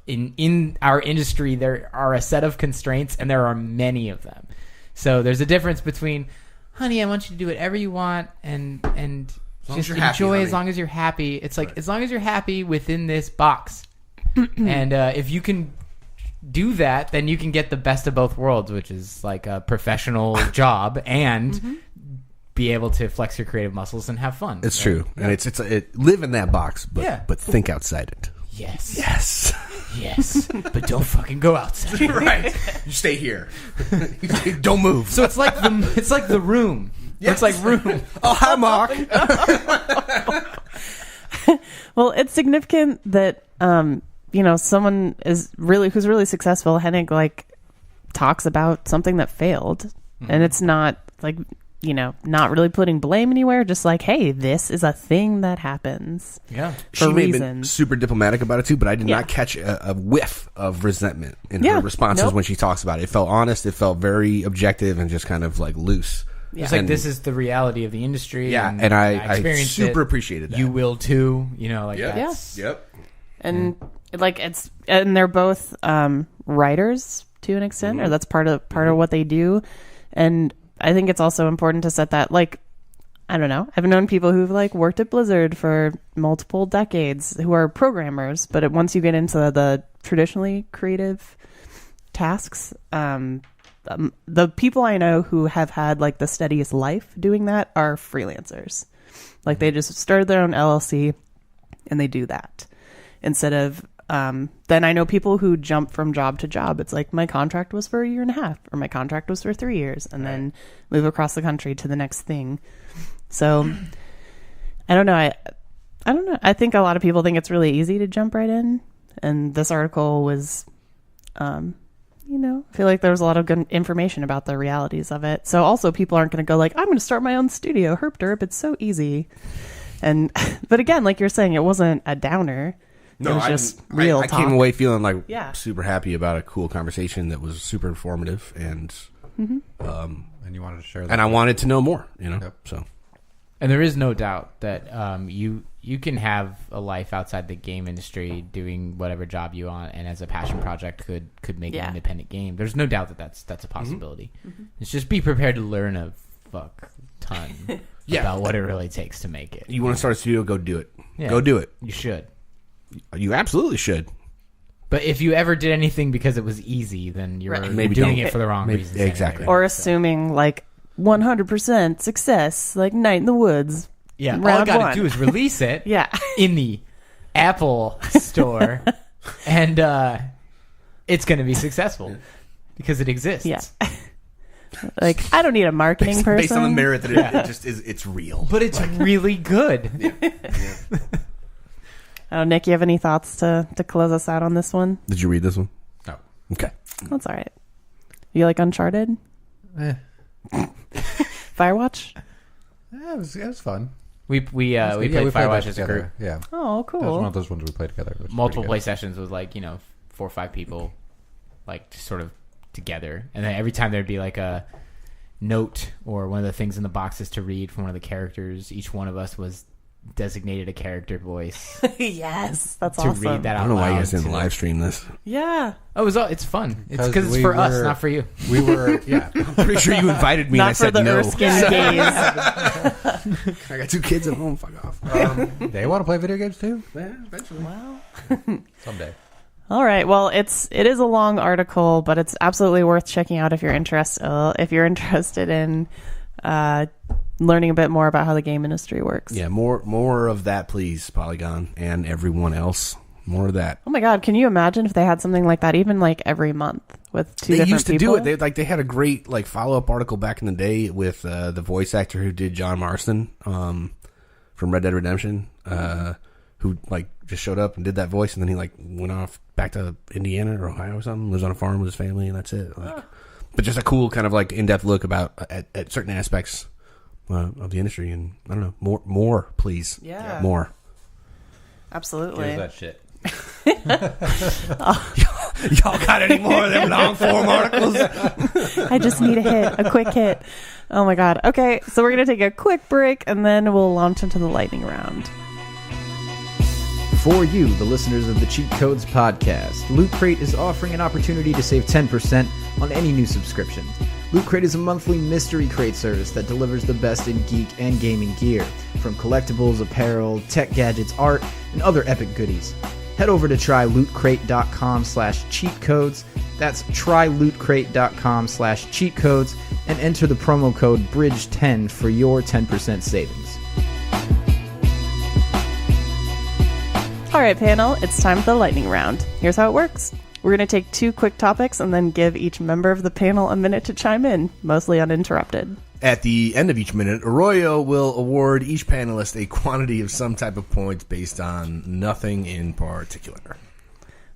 in our industry there are a set of constraints and there are many of them. So there's a difference between, honey, I want you to do whatever you want and just enjoy as long as you're happy. It's like as long as you're happy within this box. And if you can do that, then you can get the best of both worlds, which is like a professional job and be able to flex your creative muscles and have fun. It's true. And it's live in that box, but think outside it. Yes. But don't fucking go outside. Right. You stay here. Don't move. So it's like the Room. Yes. It's like Room. Oh, hi, Mark. Well, it's significant that someone who's really successful. Hennig like talks about something that failed, and it's not like not really putting blame anywhere. Just like, hey, this is a thing that happens. Yeah, she may have been super diplomatic about it too, but I did not catch a whiff of resentment in her responses when she talks about it. It felt honest. It felt very objective and just kind of like loose. Yeah. It's like, this is the reality of the industry. Yeah, and I super appreciated that. You will too. That's... Yep. And and they're both writers to an extent, or that's part of what they do. And I think it's also important to set that, like, I don't know. I've known people who've like worked at Blizzard for multiple decades who are programmers, but once you get into the traditionally creative tasks, the people I know who have had like the steadiest life doing that are freelancers. Like they just started their own LLC and they do that instead of then I know people who jump from job to job. It's like my contract was for 1.5 years or my contract was for 3 years and then move across the country to the next thing. So I don't know. I don't know. I think a lot of people think it's really easy to jump right in, and this article was I feel like there was a lot of good information about the realities of it. So also people aren't going to go like, I'm going to start my own studio. Herp derp, it's so easy. But again, like you're saying, it wasn't a downer. No, it was just real talk. I came away feeling like super happy about a cool conversation that was super informative and and you wanted to share that. And I wanted to know more, so. And there is no doubt that you can have a life outside the game industry doing whatever job you want, and as a passion project could make an independent game. There's no doubt that that's a possibility. It's just be prepared to learn a fuck ton about what it really takes to make it. You want to start a studio, go do it. Yeah. Go do it. You should. You absolutely should. But if you ever did anything because it was easy, then you're maybe doing it for the wrong reasons. Exactly. Or assuming like 100% success, like Night in the Woods. Yeah, all I got to do is release it in the Apple store, and it's going to be really because it exists. Yeah. Like, I don't need a marketing person. Based on the merit that it just is, it's real. But it's really good. Oh, Nick, you have any thoughts to close us out on this one? Did you read this one? No. Okay. That's all right. You like Uncharted? Firewatch? Yeah, it was fun. We played Firewatch as a group. Yeah. Oh, cool. It was one of those ones we played together. Multiple play sessions with 4 or 5 people, like sort of together, and then every time there'd be like a note or one of the things in the boxes to read from one of the characters. Each one of us was designated a character voice. Yes, that's to awesome. Read that out I don't know why you loud guys didn't live stream this. Yeah. Oh, it's fun. It's because it's for us, not for you. We were, I'm pretty sure you invited me not and I said for the no. Erskine gaze. I got 2 kids at home. Fuck off. They want to play video games too? Yeah, eventually. Wow. Someday. All right. Well, it is a long article, but it's absolutely worth checking out if you're interested in learning a bit more about how the game industry works. Yeah, more of that, please, Polygon and everyone else. More of that. Oh my God, can you imagine if they had something like that, even like every month with 2 different people? They used to do it. They had a great follow-up article back in the day with the voice actor who did John Marston from Red Dead Redemption. who like just showed up and did that voice, and then he like went off back to Indiana or Ohio or something, lives on a farm with his family, and that's it. Like, but just a cool kind of like in-depth look about at certain aspects of the industry, and I don't know, more, please, more. Absolutely. Here's that shit. Y'all got any more of them long form articles? I just need a quick hit. Oh my god. Okay, so we're gonna take a quick break and then we'll launch into the lightning round. For you, the listeners of the Cheat Codes podcast, Loot Crate is offering an opportunity to save 10% on any new subscription. Loot Crate is a monthly mystery crate service that delivers the best in geek and gaming gear, from collectibles, apparel, tech gadgets, art, and other epic goodies. Head over to trylootcrate.com/cheatcodes. That's trylootcrate.com/cheatcodes and enter the promo code BRIDGE10 for your 10% savings. All right, panel, it's time for the lightning round. Here's how it works. We're going to take 2 quick topics and then give each member of the panel a minute to chime in, mostly uninterrupted. At the end of each minute, Arroyo will award each panelist a quantity of some type of points based on nothing in particular.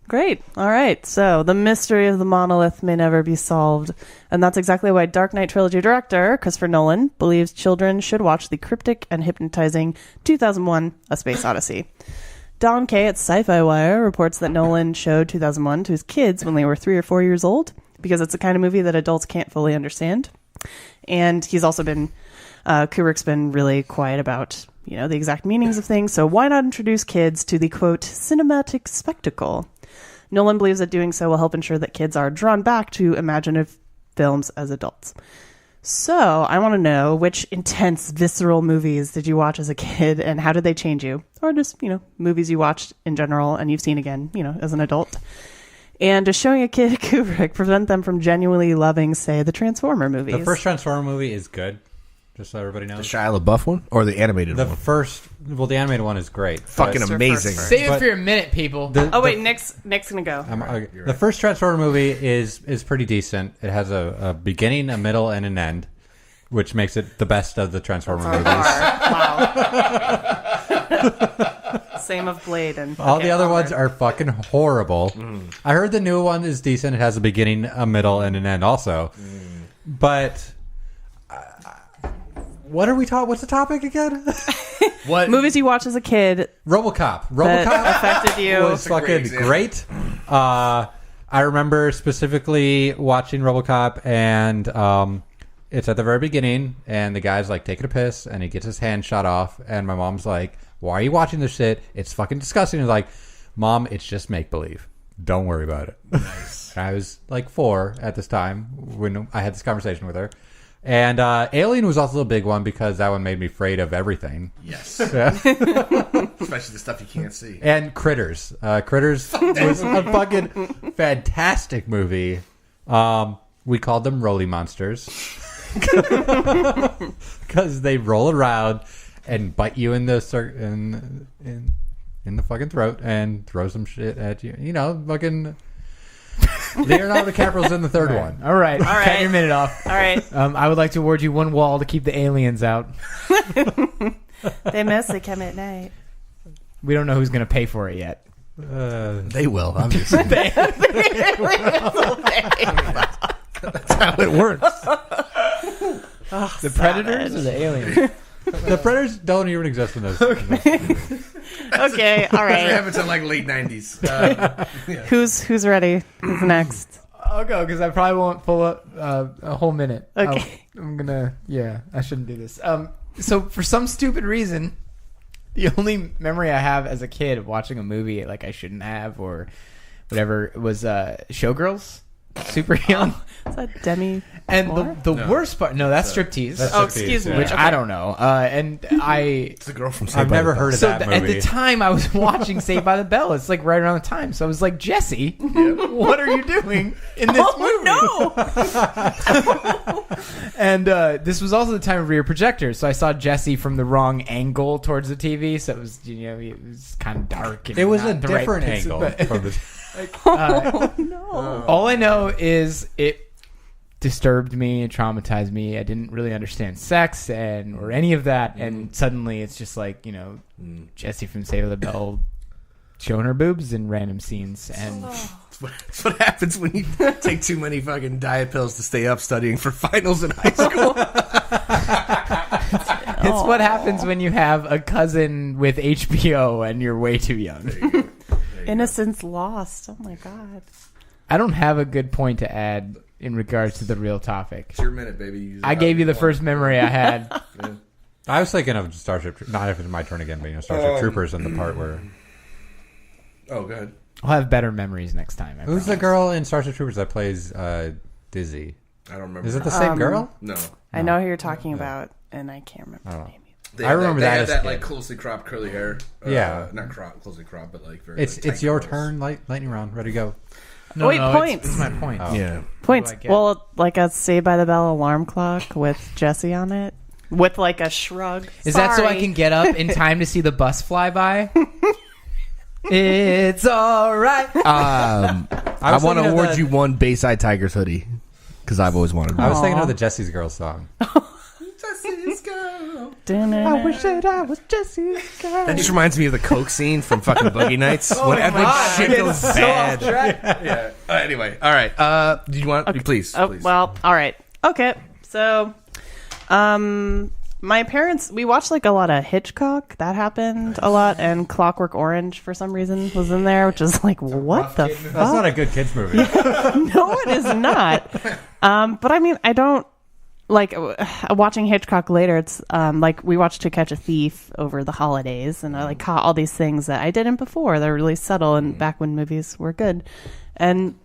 Great. All right. So the mystery of the monolith may never be solved. And that's exactly why Dark Knight trilogy director Christopher Nolan believes children should watch the cryptic and hypnotizing 2001 A Space Odyssey. Don Kay at Sci-Fi Wire reports that Nolan showed 2001 to his kids when they were 3 or 4 years old because it's the kind of movie that adults can't fully understand. And he's also been, Kubrick's been really quiet about, the exact meanings of things. So why not introduce kids to the, quote, cinematic spectacle? Nolan believes that doing so will help ensure that kids are drawn back to imaginative films as adults. So I want to know, which intense, visceral movies did you watch as a kid and how did they change you? Or just, movies you watched in general and you've seen again, as an adult. And does showing a kid Kubrick prevent them from genuinely loving, say, the Transformer movies? The first Transformer movie is good, just so everybody knows. The Shia LaBeouf one or the animated one? The animated one is great. Fucking amazing. Save it for your minute, people. Nick's gonna go. Right. The first Transformer movie is pretty decent. It has a beginning, a middle, and an end, which makes it the best of the Transformer movies. Wow. Same of Blade and all the other ones are fucking horrible. I heard the new one is decent. It has a beginning, a middle, and an end also. But what are we talking? What's the topic again? What movies you watched as a kid? RoboCop. That affected you. Was fucking great. I remember specifically watching RoboCop, and it's at the very beginning, and the guy's like taking a piss, and he gets his hand shot off, and my mom's like, "Why are you watching this shit? It's fucking disgusting." And like, "Mom, it's just make believe. Don't worry about it." Nice. I was like 4 at this time when I had this conversation with her. And Alien was also a big one because that one made me afraid of everything. Yes. Yeah. Especially the stuff you can't see. And Critters. Critters was a fucking fantastic movie. We called them Rolly Monsters. Because they roll around and bite you in the fucking throat and throw some shit at you. Fucking... Leonardo DiCaprio's in the third one. All right. Cut your minute off. All right. I would like to award you 1 wall to keep the aliens out. They mostly come at night. We don't know who's going to pay for it yet. They will, obviously. That's how it works. The Predators or the aliens? The Predators don't even exist in those. Okay, all right. It happens in like late 90s. Who's ready? Who's next? I'll go because I probably won't pull up a whole minute. Okay. I'm gonna. Yeah, I shouldn't do this. So for some stupid reason, the only memory I have as a kid of watching a movie like I shouldn't have or whatever was Showgirls. Super young. Is that Demi? And the worst part, no, that's striptease. Excuse me. Which I don't know. It's the girl from Saved I've by never the heard of so that movie. at the time I was watching Saved by the Bell. It's like right around the time. So I was like, Jesse, what are you doing in this movie? No. And this was also the time of rear projectors. So I saw Jesse from the wrong angle towards the TV. So it was, it was kind of dark. And it was a not the right different pixel, angle but- from the... No. All I know is disturbed me and traumatized me. I didn't really understand sex or any of that. And suddenly it's just like, Jessie from Saved by the Bell showing her boobs in random scenes. And That's what happens when you take too many fucking diet pills to stay up studying for finals in high school. It's what happens when you have a cousin with HBO and you're way too young. Innocence lost. Oh my god. I don't have a good point to add in regards to the real topic. It's your minute, baby. I gave you the first memory I had. Yeah. I was thinking of Starship. Not if it's my turn again, but Starship Troopers and the part where. Oh, go ahead. I'll have better memories next time. Who's the girl in Starship Troopers that plays Dizzy? I don't remember. Is it the same girl? No. I know who you're talking about, and I can't remember the name. I remember they that had as that kid. like closely cropped curly hair. Yeah. Not closely cropped, but like very. It's tight your curls. turn. Lightning round. Ready to go. No, Wait, no, points. It's my point. Oh. Yeah. Points. What do I get? Well, like a Saved by the Bell alarm clock with Jessie on it, with like a shrug. Is that so I Sorry. can get up in time to see the bus fly by? It's all right. I want to award you one Bayside Tigers hoodie because I've always wanted I one. was thinking of the Jesse's Girl song. Jesse's girl. I wish that I was Jesse's girl. That just reminds me of the Coke scene from fucking Boogie Nights. Whenever shit goes bad. Yeah. Anyway, all right. Do you want? Please. Oh, Please. well, all right. Okay. So, my parents, we watched like a lot of Hitchcock. That happened a lot. And Clockwork Orange, for some reason, was in there, which is like, what the fuck? That's not a good kids movie. No, it is not. But I mean, I don't like watching Hitchcock later. It's like we watched To Catch a Thief over the holidays, and I like caught all these things that I didn't before. They're really subtle, and back when movies were good. And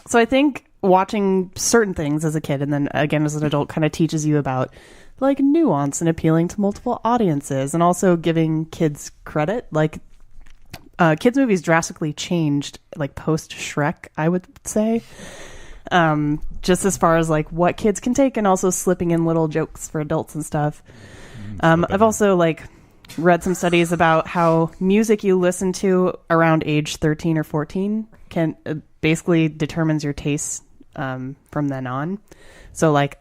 so I think watching certain things as a kid and then again as an adult kind of teaches you about like nuance and appealing to multiple audiences, and also giving kids credit. Like kids movies drastically changed like post Shrek, I would say. Just as far as like what kids can take, and also slipping in little jokes for adults and stuff. I've also like read some studies about how music you listen to around age 13 or 14 can basically determines your taste from then on. So like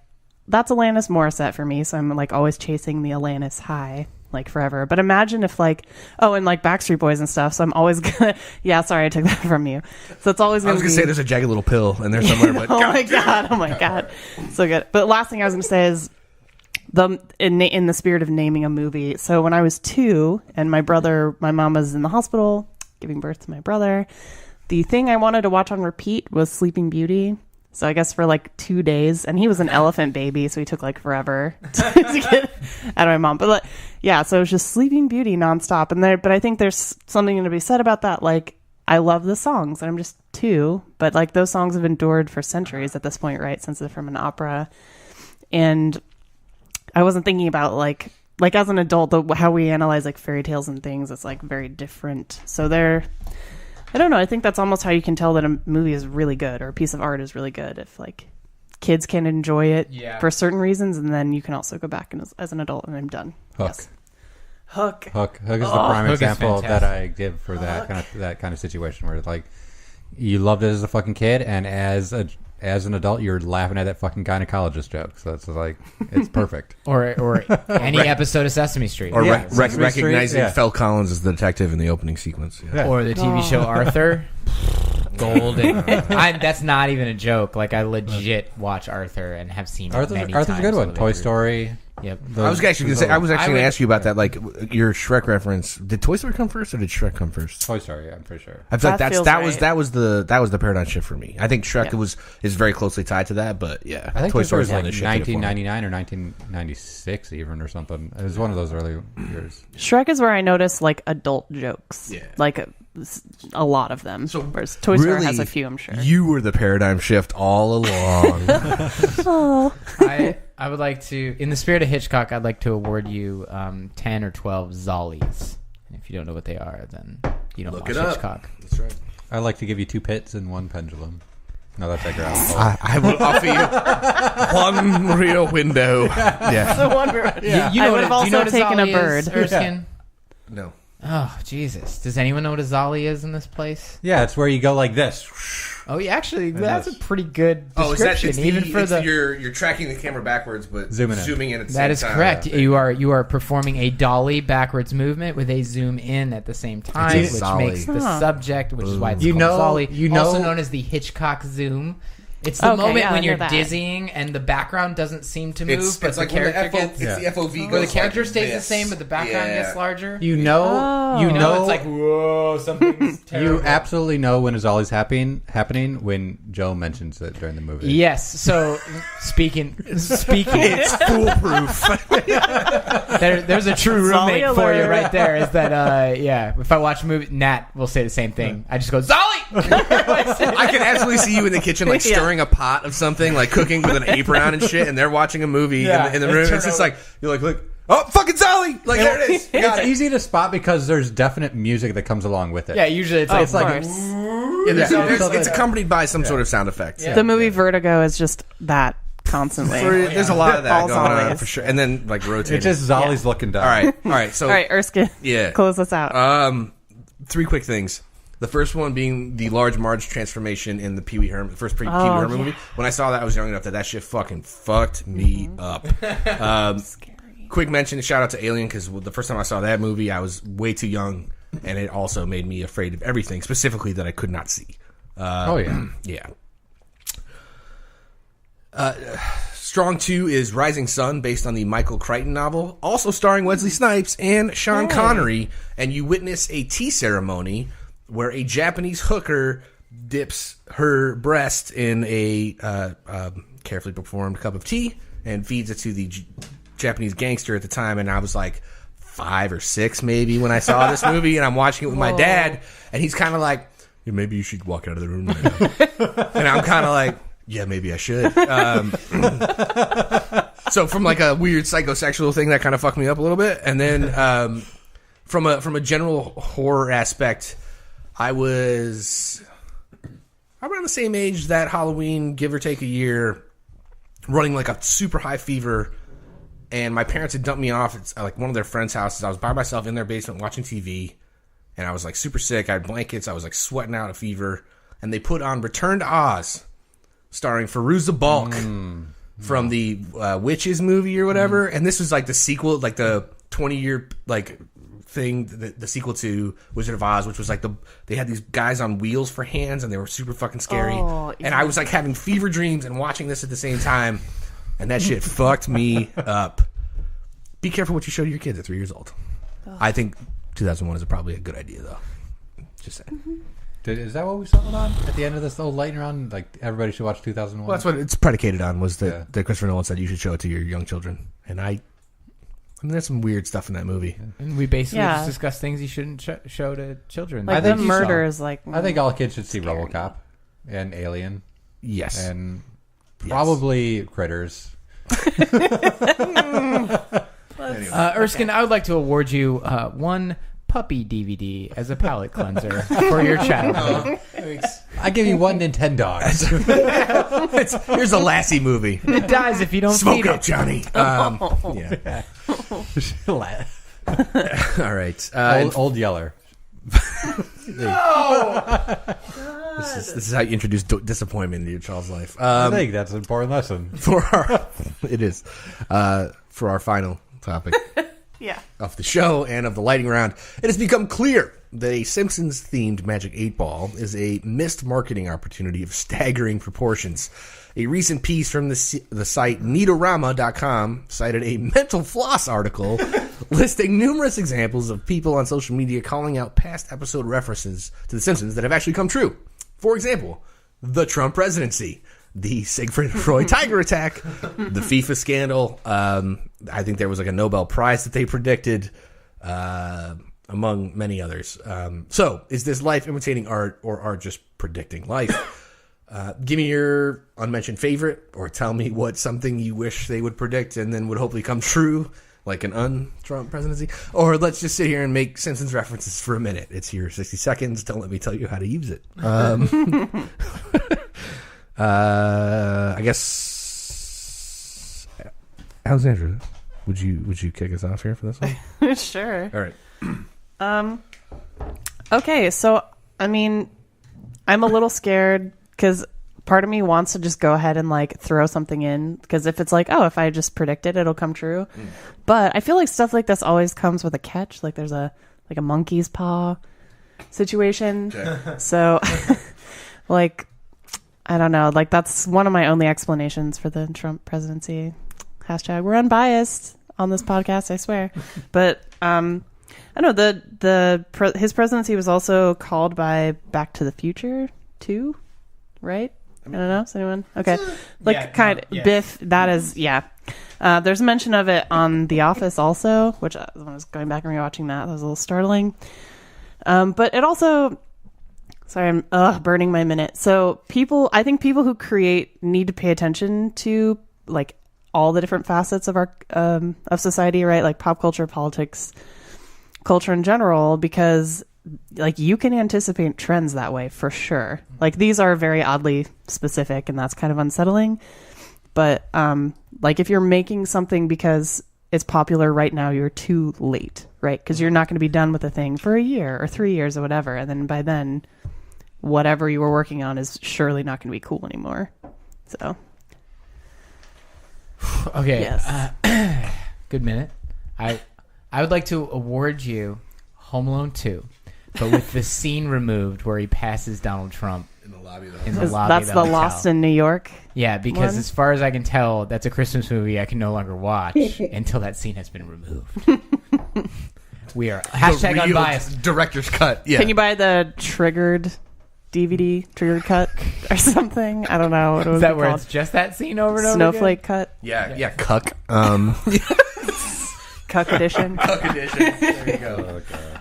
that's Alanis Morissette for me, so I'm like always chasing the Alanis high like forever. But imagine if like and like Backstreet Boys and stuff, so I'm always gonna sorry I took that from you. So it's always gonna I was gonna say there's a jagged little pill in there somewhere, but oh my god, so good. But last thing I was gonna say is in the spirit of naming a movie. So when I was 2 and my mom was in the hospital giving birth to my brother, the thing I wanted to watch on repeat was Sleeping Beauty. So I guess for like 2 days, and he was an elephant baby, so he took like forever to get out of my mom. But like, yeah, so it was just Sleeping Beauty nonstop. But I think there's something to be said about that. Like, I love the songs, and I'm just 2, but like those songs have endured for centuries at this point, right? Since they're from an opera. And I wasn't thinking about like as an adult, how we analyze like fairy tales and things. It's like very different. So I don't know. I think that's almost how you can tell that a movie is really good or a piece of art is really good, if like kids can enjoy it for certain reasons, and then you can also go back and as an adult, and I'm done. Hook. Yes. Hook. Hook is the prime Hook is example that fantastic. I give for that kind of situation where like you loved it as a fucking kid, and as an adult you're laughing at that fucking gynecologist joke. So it's like it's perfect. Or any episode of Sesame Street. Or Yeah. recognizing Yeah. Phil Collins as the detective in the opening sequence. Yeah. Or the TV show Arthur. Golden. That's not even a joke. Like, I legit watch Arthur and have seen it many Arthur's times. a good one. over the Toy years. Story. Yep. I was actually going to say, I was actually going would- to ask you about that. Like your Shrek reference. Did Toy Story come first, or did Shrek come first? Toy Story, I'm pretty sure. I feel like That feels that right. was the paradigm shift for me. I think Shrek is very closely tied to that, but yeah, I think Toy Toy Story Story was is like one that shifted it for me. 1999 or 1996 even or something. It was one of those early years. Shrek is where I notice like adult jokes. Yeah. Like a lot of them. So whereas Toy Story really, has a few, I'm sure. You were the paradigm shift all along. I would like to, in the spirit of Hitchcock, I'd like to award you 10 or 12 Zollies. And if you don't know what they are, then you don't Look watch it up. Hitchcock. That's right. I'd like to give you 2 pits and 1 pendulum. No, that's a ground. I will offer you one real window. Yeah. The wonder. You I know would have do you know also what a taken a Zolly bird. is, Erskine? No. Oh, Jesus. Does anyone know what a Zolly is in this place? Yeah, it's where you go like this. Oh, yeah, actually, that's a pretty good description. You're tracking the camera backwards, but zooming in at the same time. That is correct. You are performing a dolly backwards movement with a zoom in at the same time, which makes the subject, which is why it's called Zolly, also known as the Hitchcock zoom. It's the moment when you're dizzying and the background doesn't seem to move, but the character gets... It's the FOV. Where the character stays the same, but the background gets larger. You know, it's like, whoa, something's terrible. You absolutely know when it's always happening when Joe mentions it during the movie. Yes. So speaking, it's foolproof. there's a true roommate for you right there. Is that if I watch a movie, Nat will say the same thing. I just go, Zolly. I can absolutely see you in the kitchen, like stirring a pot of something, like cooking with an apron and shit, and they're watching a movie in the room. It's just like you're like, look, oh, fucking Zolly! Like there it is. It's easy to spot because there's definite music that comes along with it. Yeah, usually it's like it's accompanied by some sort of sound effect. Yeah. The movie Vertigo is just that constantly. There's a lot of that going on for sure, and then like rotating. It's just Zolly's looking down. All right. So Erskine. Yeah, close us out. 3 quick things. The first one being the large Marge transformation in the Pee-wee Herman, the first Pee-wee Herman movie. When I saw that, I was young enough that shit fucking fucked me up. Scary. Quick mention, shout out to Alien, because the first time I saw that movie, I was way too young, and it also made me afraid of everything, specifically that I could not see. Yeah. Strong 2 is Rising Sun, based on the Michael Crichton novel, also starring Wesley Snipes and Sean Connery, and you witness a tea ceremony where a Japanese hooker dips her breast in a carefully performed cup of tea and feeds it to the Japanese gangster at the time. And I was like 5 or 6 maybe when I saw this movie, and I'm watching it with my dad, and he's kind of like, yeah, maybe you should walk out of the room right now. And I'm kind of like, yeah, maybe I should. So from like a weird psychosexual thing, that kind of fucked me up a little bit. And then from a general horror aspect, I was around the same age that Halloween, give or take a year, running like a super high fever, and my parents had dumped me off at like one of their friends' houses. I was by myself in their basement watching TV, and I was like super sick. I had blankets. I was like sweating out a fever, and they put on Return to Oz, starring Fairuza Balk from the Witches movie or whatever. And this was like the sequel, like the 20-year like thing, the sequel to Wizard of Oz, which was like they had these guys on wheels for hands, and they were super fucking scary. And I was like having fever dreams and watching this at the same time, and that shit fucked me up. Be careful what you show to your kids at 3 years old. I think 2001 is probably a good idea, though. Just saying. Is that what we settled on at the end of this little lightning round? Like everybody should watch 2001. Well, that's what it's predicated on. Was that Christopher Nolan said you should show it to your young children, and I mean, there's some weird stuff in that movie. And we basically just discuss things you shouldn't show to children. Like the murder is like... I think all kids should see RoboCop and Alien. Yes. And probably Critters. Erskine, I would like to award you one puppy DVD as a palate cleanser for your childhood. I give you one Nintendogs. Here's a Lassie movie. It dies if you don't smoke feed up, it. Johnny. Yeah. All right. Old Yeller. No. This is how you introduce disappointment into your child's life. I think that's an important lesson. It is. For our final topic. Yeah. Of the show and of the lighting round, it has become clear that a Simpsons-themed Magic 8 Ball is a missed marketing opportunity of staggering proportions. A recent piece from the site Neatorama.com cited a Mental Floss article listing numerous examples of people on social media calling out past episode references to The Simpsons that have actually come true. For example, the Trump presidency, the Siegfried and Roy tiger attack, the FIFA scandal. I think there was like a Nobel Prize that they predicted, among many others. So, is this life imitating art, or art just predicting life? Give me your unmentioned favorite, or tell me what something you wish they would predict and then would hopefully come true, like an un-Trump presidency. Or let's just sit here and make Simpsons references for a minute. It's your 60 seconds. Don't let me tell you how to use it. I guess, Alexandra, would you kick us off here for this one? Sure. All right. Okay, so I mean, I'm a little scared because part of me wants to just go ahead and like throw something in, because if it's like, oh, if I just predict it, it'll come true. But I feel like stuff like this always comes with a catch. Like there's a monkey's paw situation. Okay. So like, I don't know. Like that's one of my only explanations for the Trump presidency. # we're unbiased on this podcast, I swear. But I know his presidency was also called by Back to the Future too, right? I don't know. Is anyone okay? Biff. That is there's a mention of it on The Office also, which when I was going back and rewatching that was a little startling. But it also, sorry, I'm burning my minute. So I think people who create need to pay attention to like all the different facets of our of society, right? Like pop culture, politics, culture in general, because like you can anticipate trends that way for sure. Like these are very oddly specific, and that's kind of unsettling. But like if you're making something because it's popular right now, you're too late, right? Because you're not going to be done with a thing for a year or 3 years or whatever, and then by then, whatever you were working on is surely not going to be cool anymore. So, okay, yes. Good minute. I would like to award you Home Alone 2. But with the scene removed where he passes Donald Trump in the lobby of the hotel. That's the Lost in New York. Yeah, because one? as far as I can tell, that's a Christmas movie I can no longer watch until that scene has been removed. We are # unbiased. Director's cut. Yeah. Can you buy the triggered DVD, triggered cut or something? I don't know. What it was Is that where called? it's just that scene over and over Snowflake again? cut? Yeah, cuck. Cuck edition. Cuck edition. There you go. Oh, God.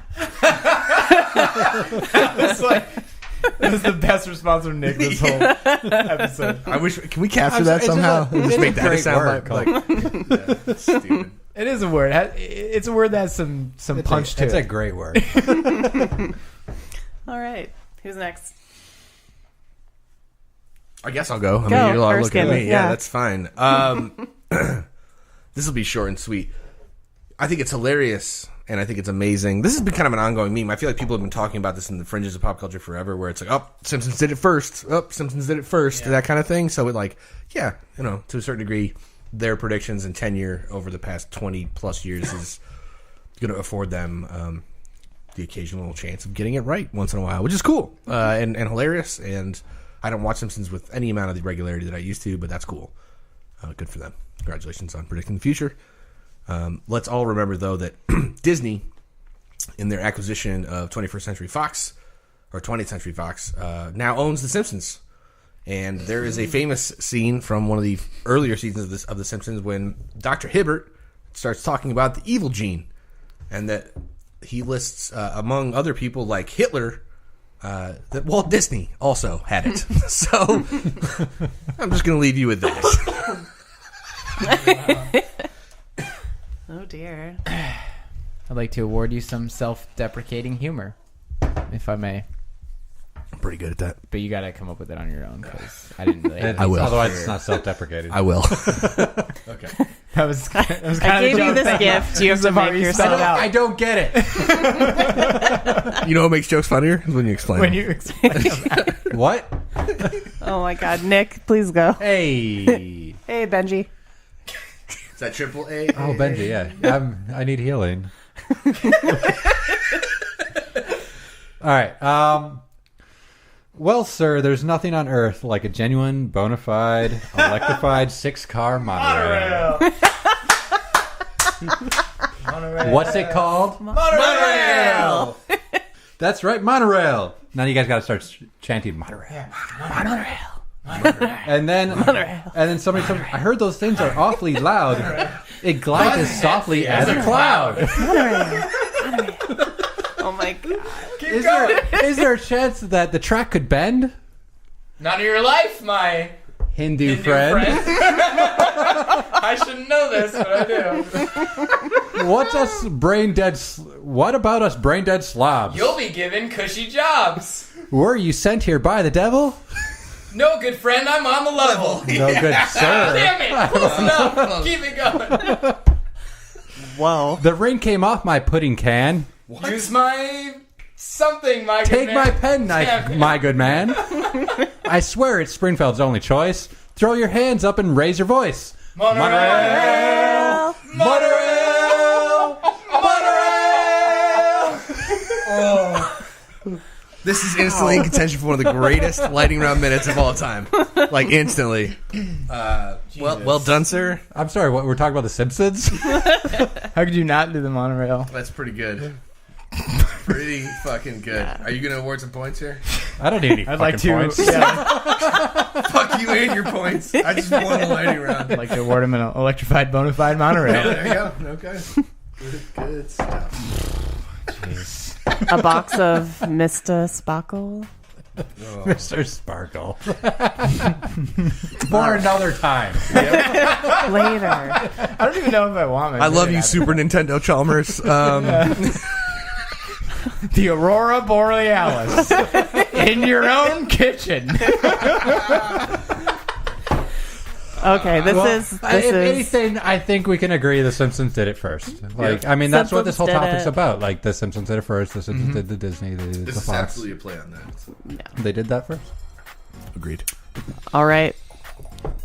That was the best response from Nick this whole episode. I wish. Can we capture that somehow? Just make that sound like that's stupid. It is a word. It's a word that has some punch to it. It's a great word. All right. Who's next? I guess I'll go. I Go, mean, you're all looking at Erskine. me. Yeah. Yeah, that's fine. This will be short and sweet. I think it's hilarious, and I think it's amazing. This has been kind of an ongoing meme. I feel like people have been talking about this in the fringes of pop culture forever, where it's like, oh, Simpsons did it first. Oh, Simpsons did it first. Yeah. That kind of thing. So it like, yeah, to a certain degree, their predictions and tenure over the past 20-plus years is going to afford them the occasional chance of getting it right once in a while, which is cool and hilarious. And I don't watch Simpsons with any amount of the regularity that I used to, but that's cool. Good for them. Congratulations on predicting the future. Let's all remember, though, that Disney, in their acquisition of 21st Century Fox, or 20th Century Fox, now owns The Simpsons. And there is a famous scene from one of the earlier seasons of The Simpsons when Dr. Hibbert starts talking about the evil gene, and that he lists, among other people like Hitler, that Walt Disney also had it. So I'm just going to leave you with that. Oh, dear. I'd like to award you some self-deprecating humor, if I may. I'm pretty good at that. But you got to come up with it on your own, because I didn't really. I will. Otherwise, it's not self-deprecating. I will. Okay. That was kind I gave you this gift. You have to make yourself out. I don't get it. You know what makes jokes funnier? Is when you explain When them. you explain What? Oh, my God. Nick, please go. Hey. Hey, Benji. Is that triple A? Oh, Benji, yeah. I need healing. All right. Well, sir, there's nothing on Earth like a genuine, bona fide, electrified 6-car monorail. Monorail. What's it called? Monorail. That's right, monorail. Now you guys got to start chanting monorail. Yeah. Monorail. And then somebody told me, I heard those things are awfully loud. It glides as softly as a cloud. Oh, my God. Is there a chance that the track could bend? Not in your life, my Hindu friend. I shouldn't know this, but I do. What about us brain dead slobs? You'll be given cushy jobs. Were you sent here by the devil? No, good friend, I'm on the level. No good sir. Damn it! Close enough. Keep it going. Whoa. The ring came off my pudding can. Use my Something, my good Take man. my penknife, my good man. I swear it's Springfield's only choice. Throw your hands up and raise your voice. Monorail! Monorail! Monorail! Oh. This is instantly in contention for one of the greatest lightning round minutes of all time. Like, instantly. Well done, sir. I'm sorry, what, we're talking about The Simpsons? How could you not do the monorail? That's pretty good. Pretty fucking good. Are you going to award some points here? I don't need any points. Yeah. Fuck you and your points. I just won the lightning round. I'd like to award him an electrified bona fide monorail. There you go. Okay. Good stuff. Jeez. A box of Mr. Sparkle. Oh. Mr. Sparkle. For another time. Later. I don't even know if I want my I love you, Super Nintendo Chalmers. The Aurora Borealis in your own kitchen. Okay, this if is anything, I think we can agree The Simpsons did it first. Like, I mean, that's what this whole Simpsons did topic's it. about. Like, The Simpsons did it first. The Simpsons did the Disney. They did This the is Fox. absolutely a play on that. They did that first. Agreed. all right.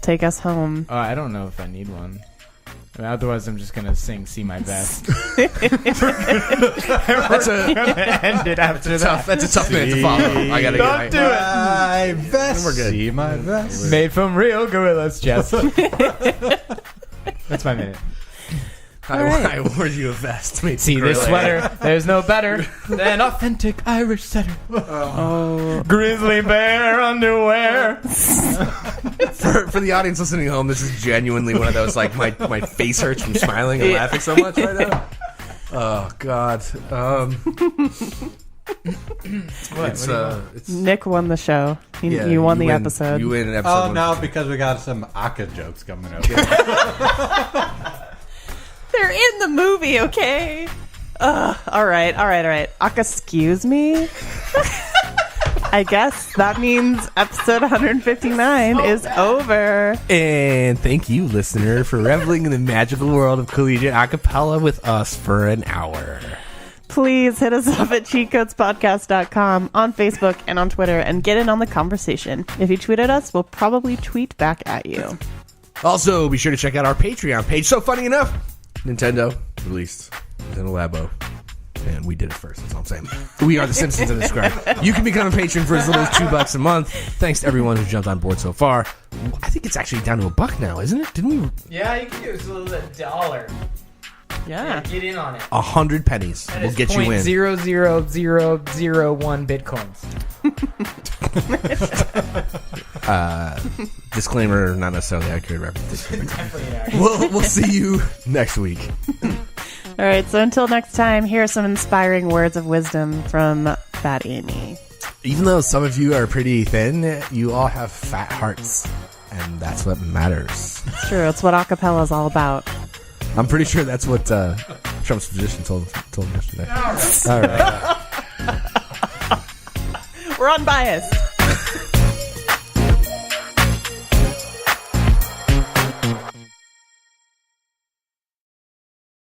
Take us home. I don't know if I need one. I mean, otherwise, I'm just gonna sing "See My Best." That's End it after that. That's a tough minute to follow. I gotta Don't do it. My best. We're good. See my best. Made from real gorillas, Jess. That's my minute. I award you a vest. Made See this gorilla. sweater? There's no better than authentic Irish setter. Oh, Grizzly bear underwear. For the audience listening at home, this is genuinely one of those, like, my face hurts from smiling and laughing so much right now. Oh, God. It's Nick won the show. You won the episode. You win an episode. Oh, no, because we got some Aka jokes coming up. They're in the movie, okay? All right. Excuse me? I guess that means episode 159 is over. And thank you, listener, for reveling in the magical world of collegiate acapella with us for an hour. Please hit us up at cheatcodespodcast.com on Facebook and on Twitter and get in on the conversation. If you tweet at us, we'll probably tweet back at you. Also, be sure to check out our Patreon page. So, funny enough, Nintendo released Nintendo Labo, and we did it first. That's all I'm saying. We are the Simpsons in this script. You can become a patron for as little as $2 a month. Thanks to everyone who jumped on board so far. I think it's actually down to $1 now, isn't it? Didn't we? Yeah, you can do it with $1. Yeah. Get in on it. 100 pennies will get you in. 0.00001 bitcoins. Disclaimer, not necessarily accurate reference. Definitely not. We'll see you next week. All right, so until next time, here are some inspiring words of wisdom from Fat Amy. Even though some of you are pretty thin, you all have fat hearts, and that's what matters. It's true. It's what acapella is all about. I'm pretty sure that's what Trump's physician told him yesterday. All right. We're unbiased.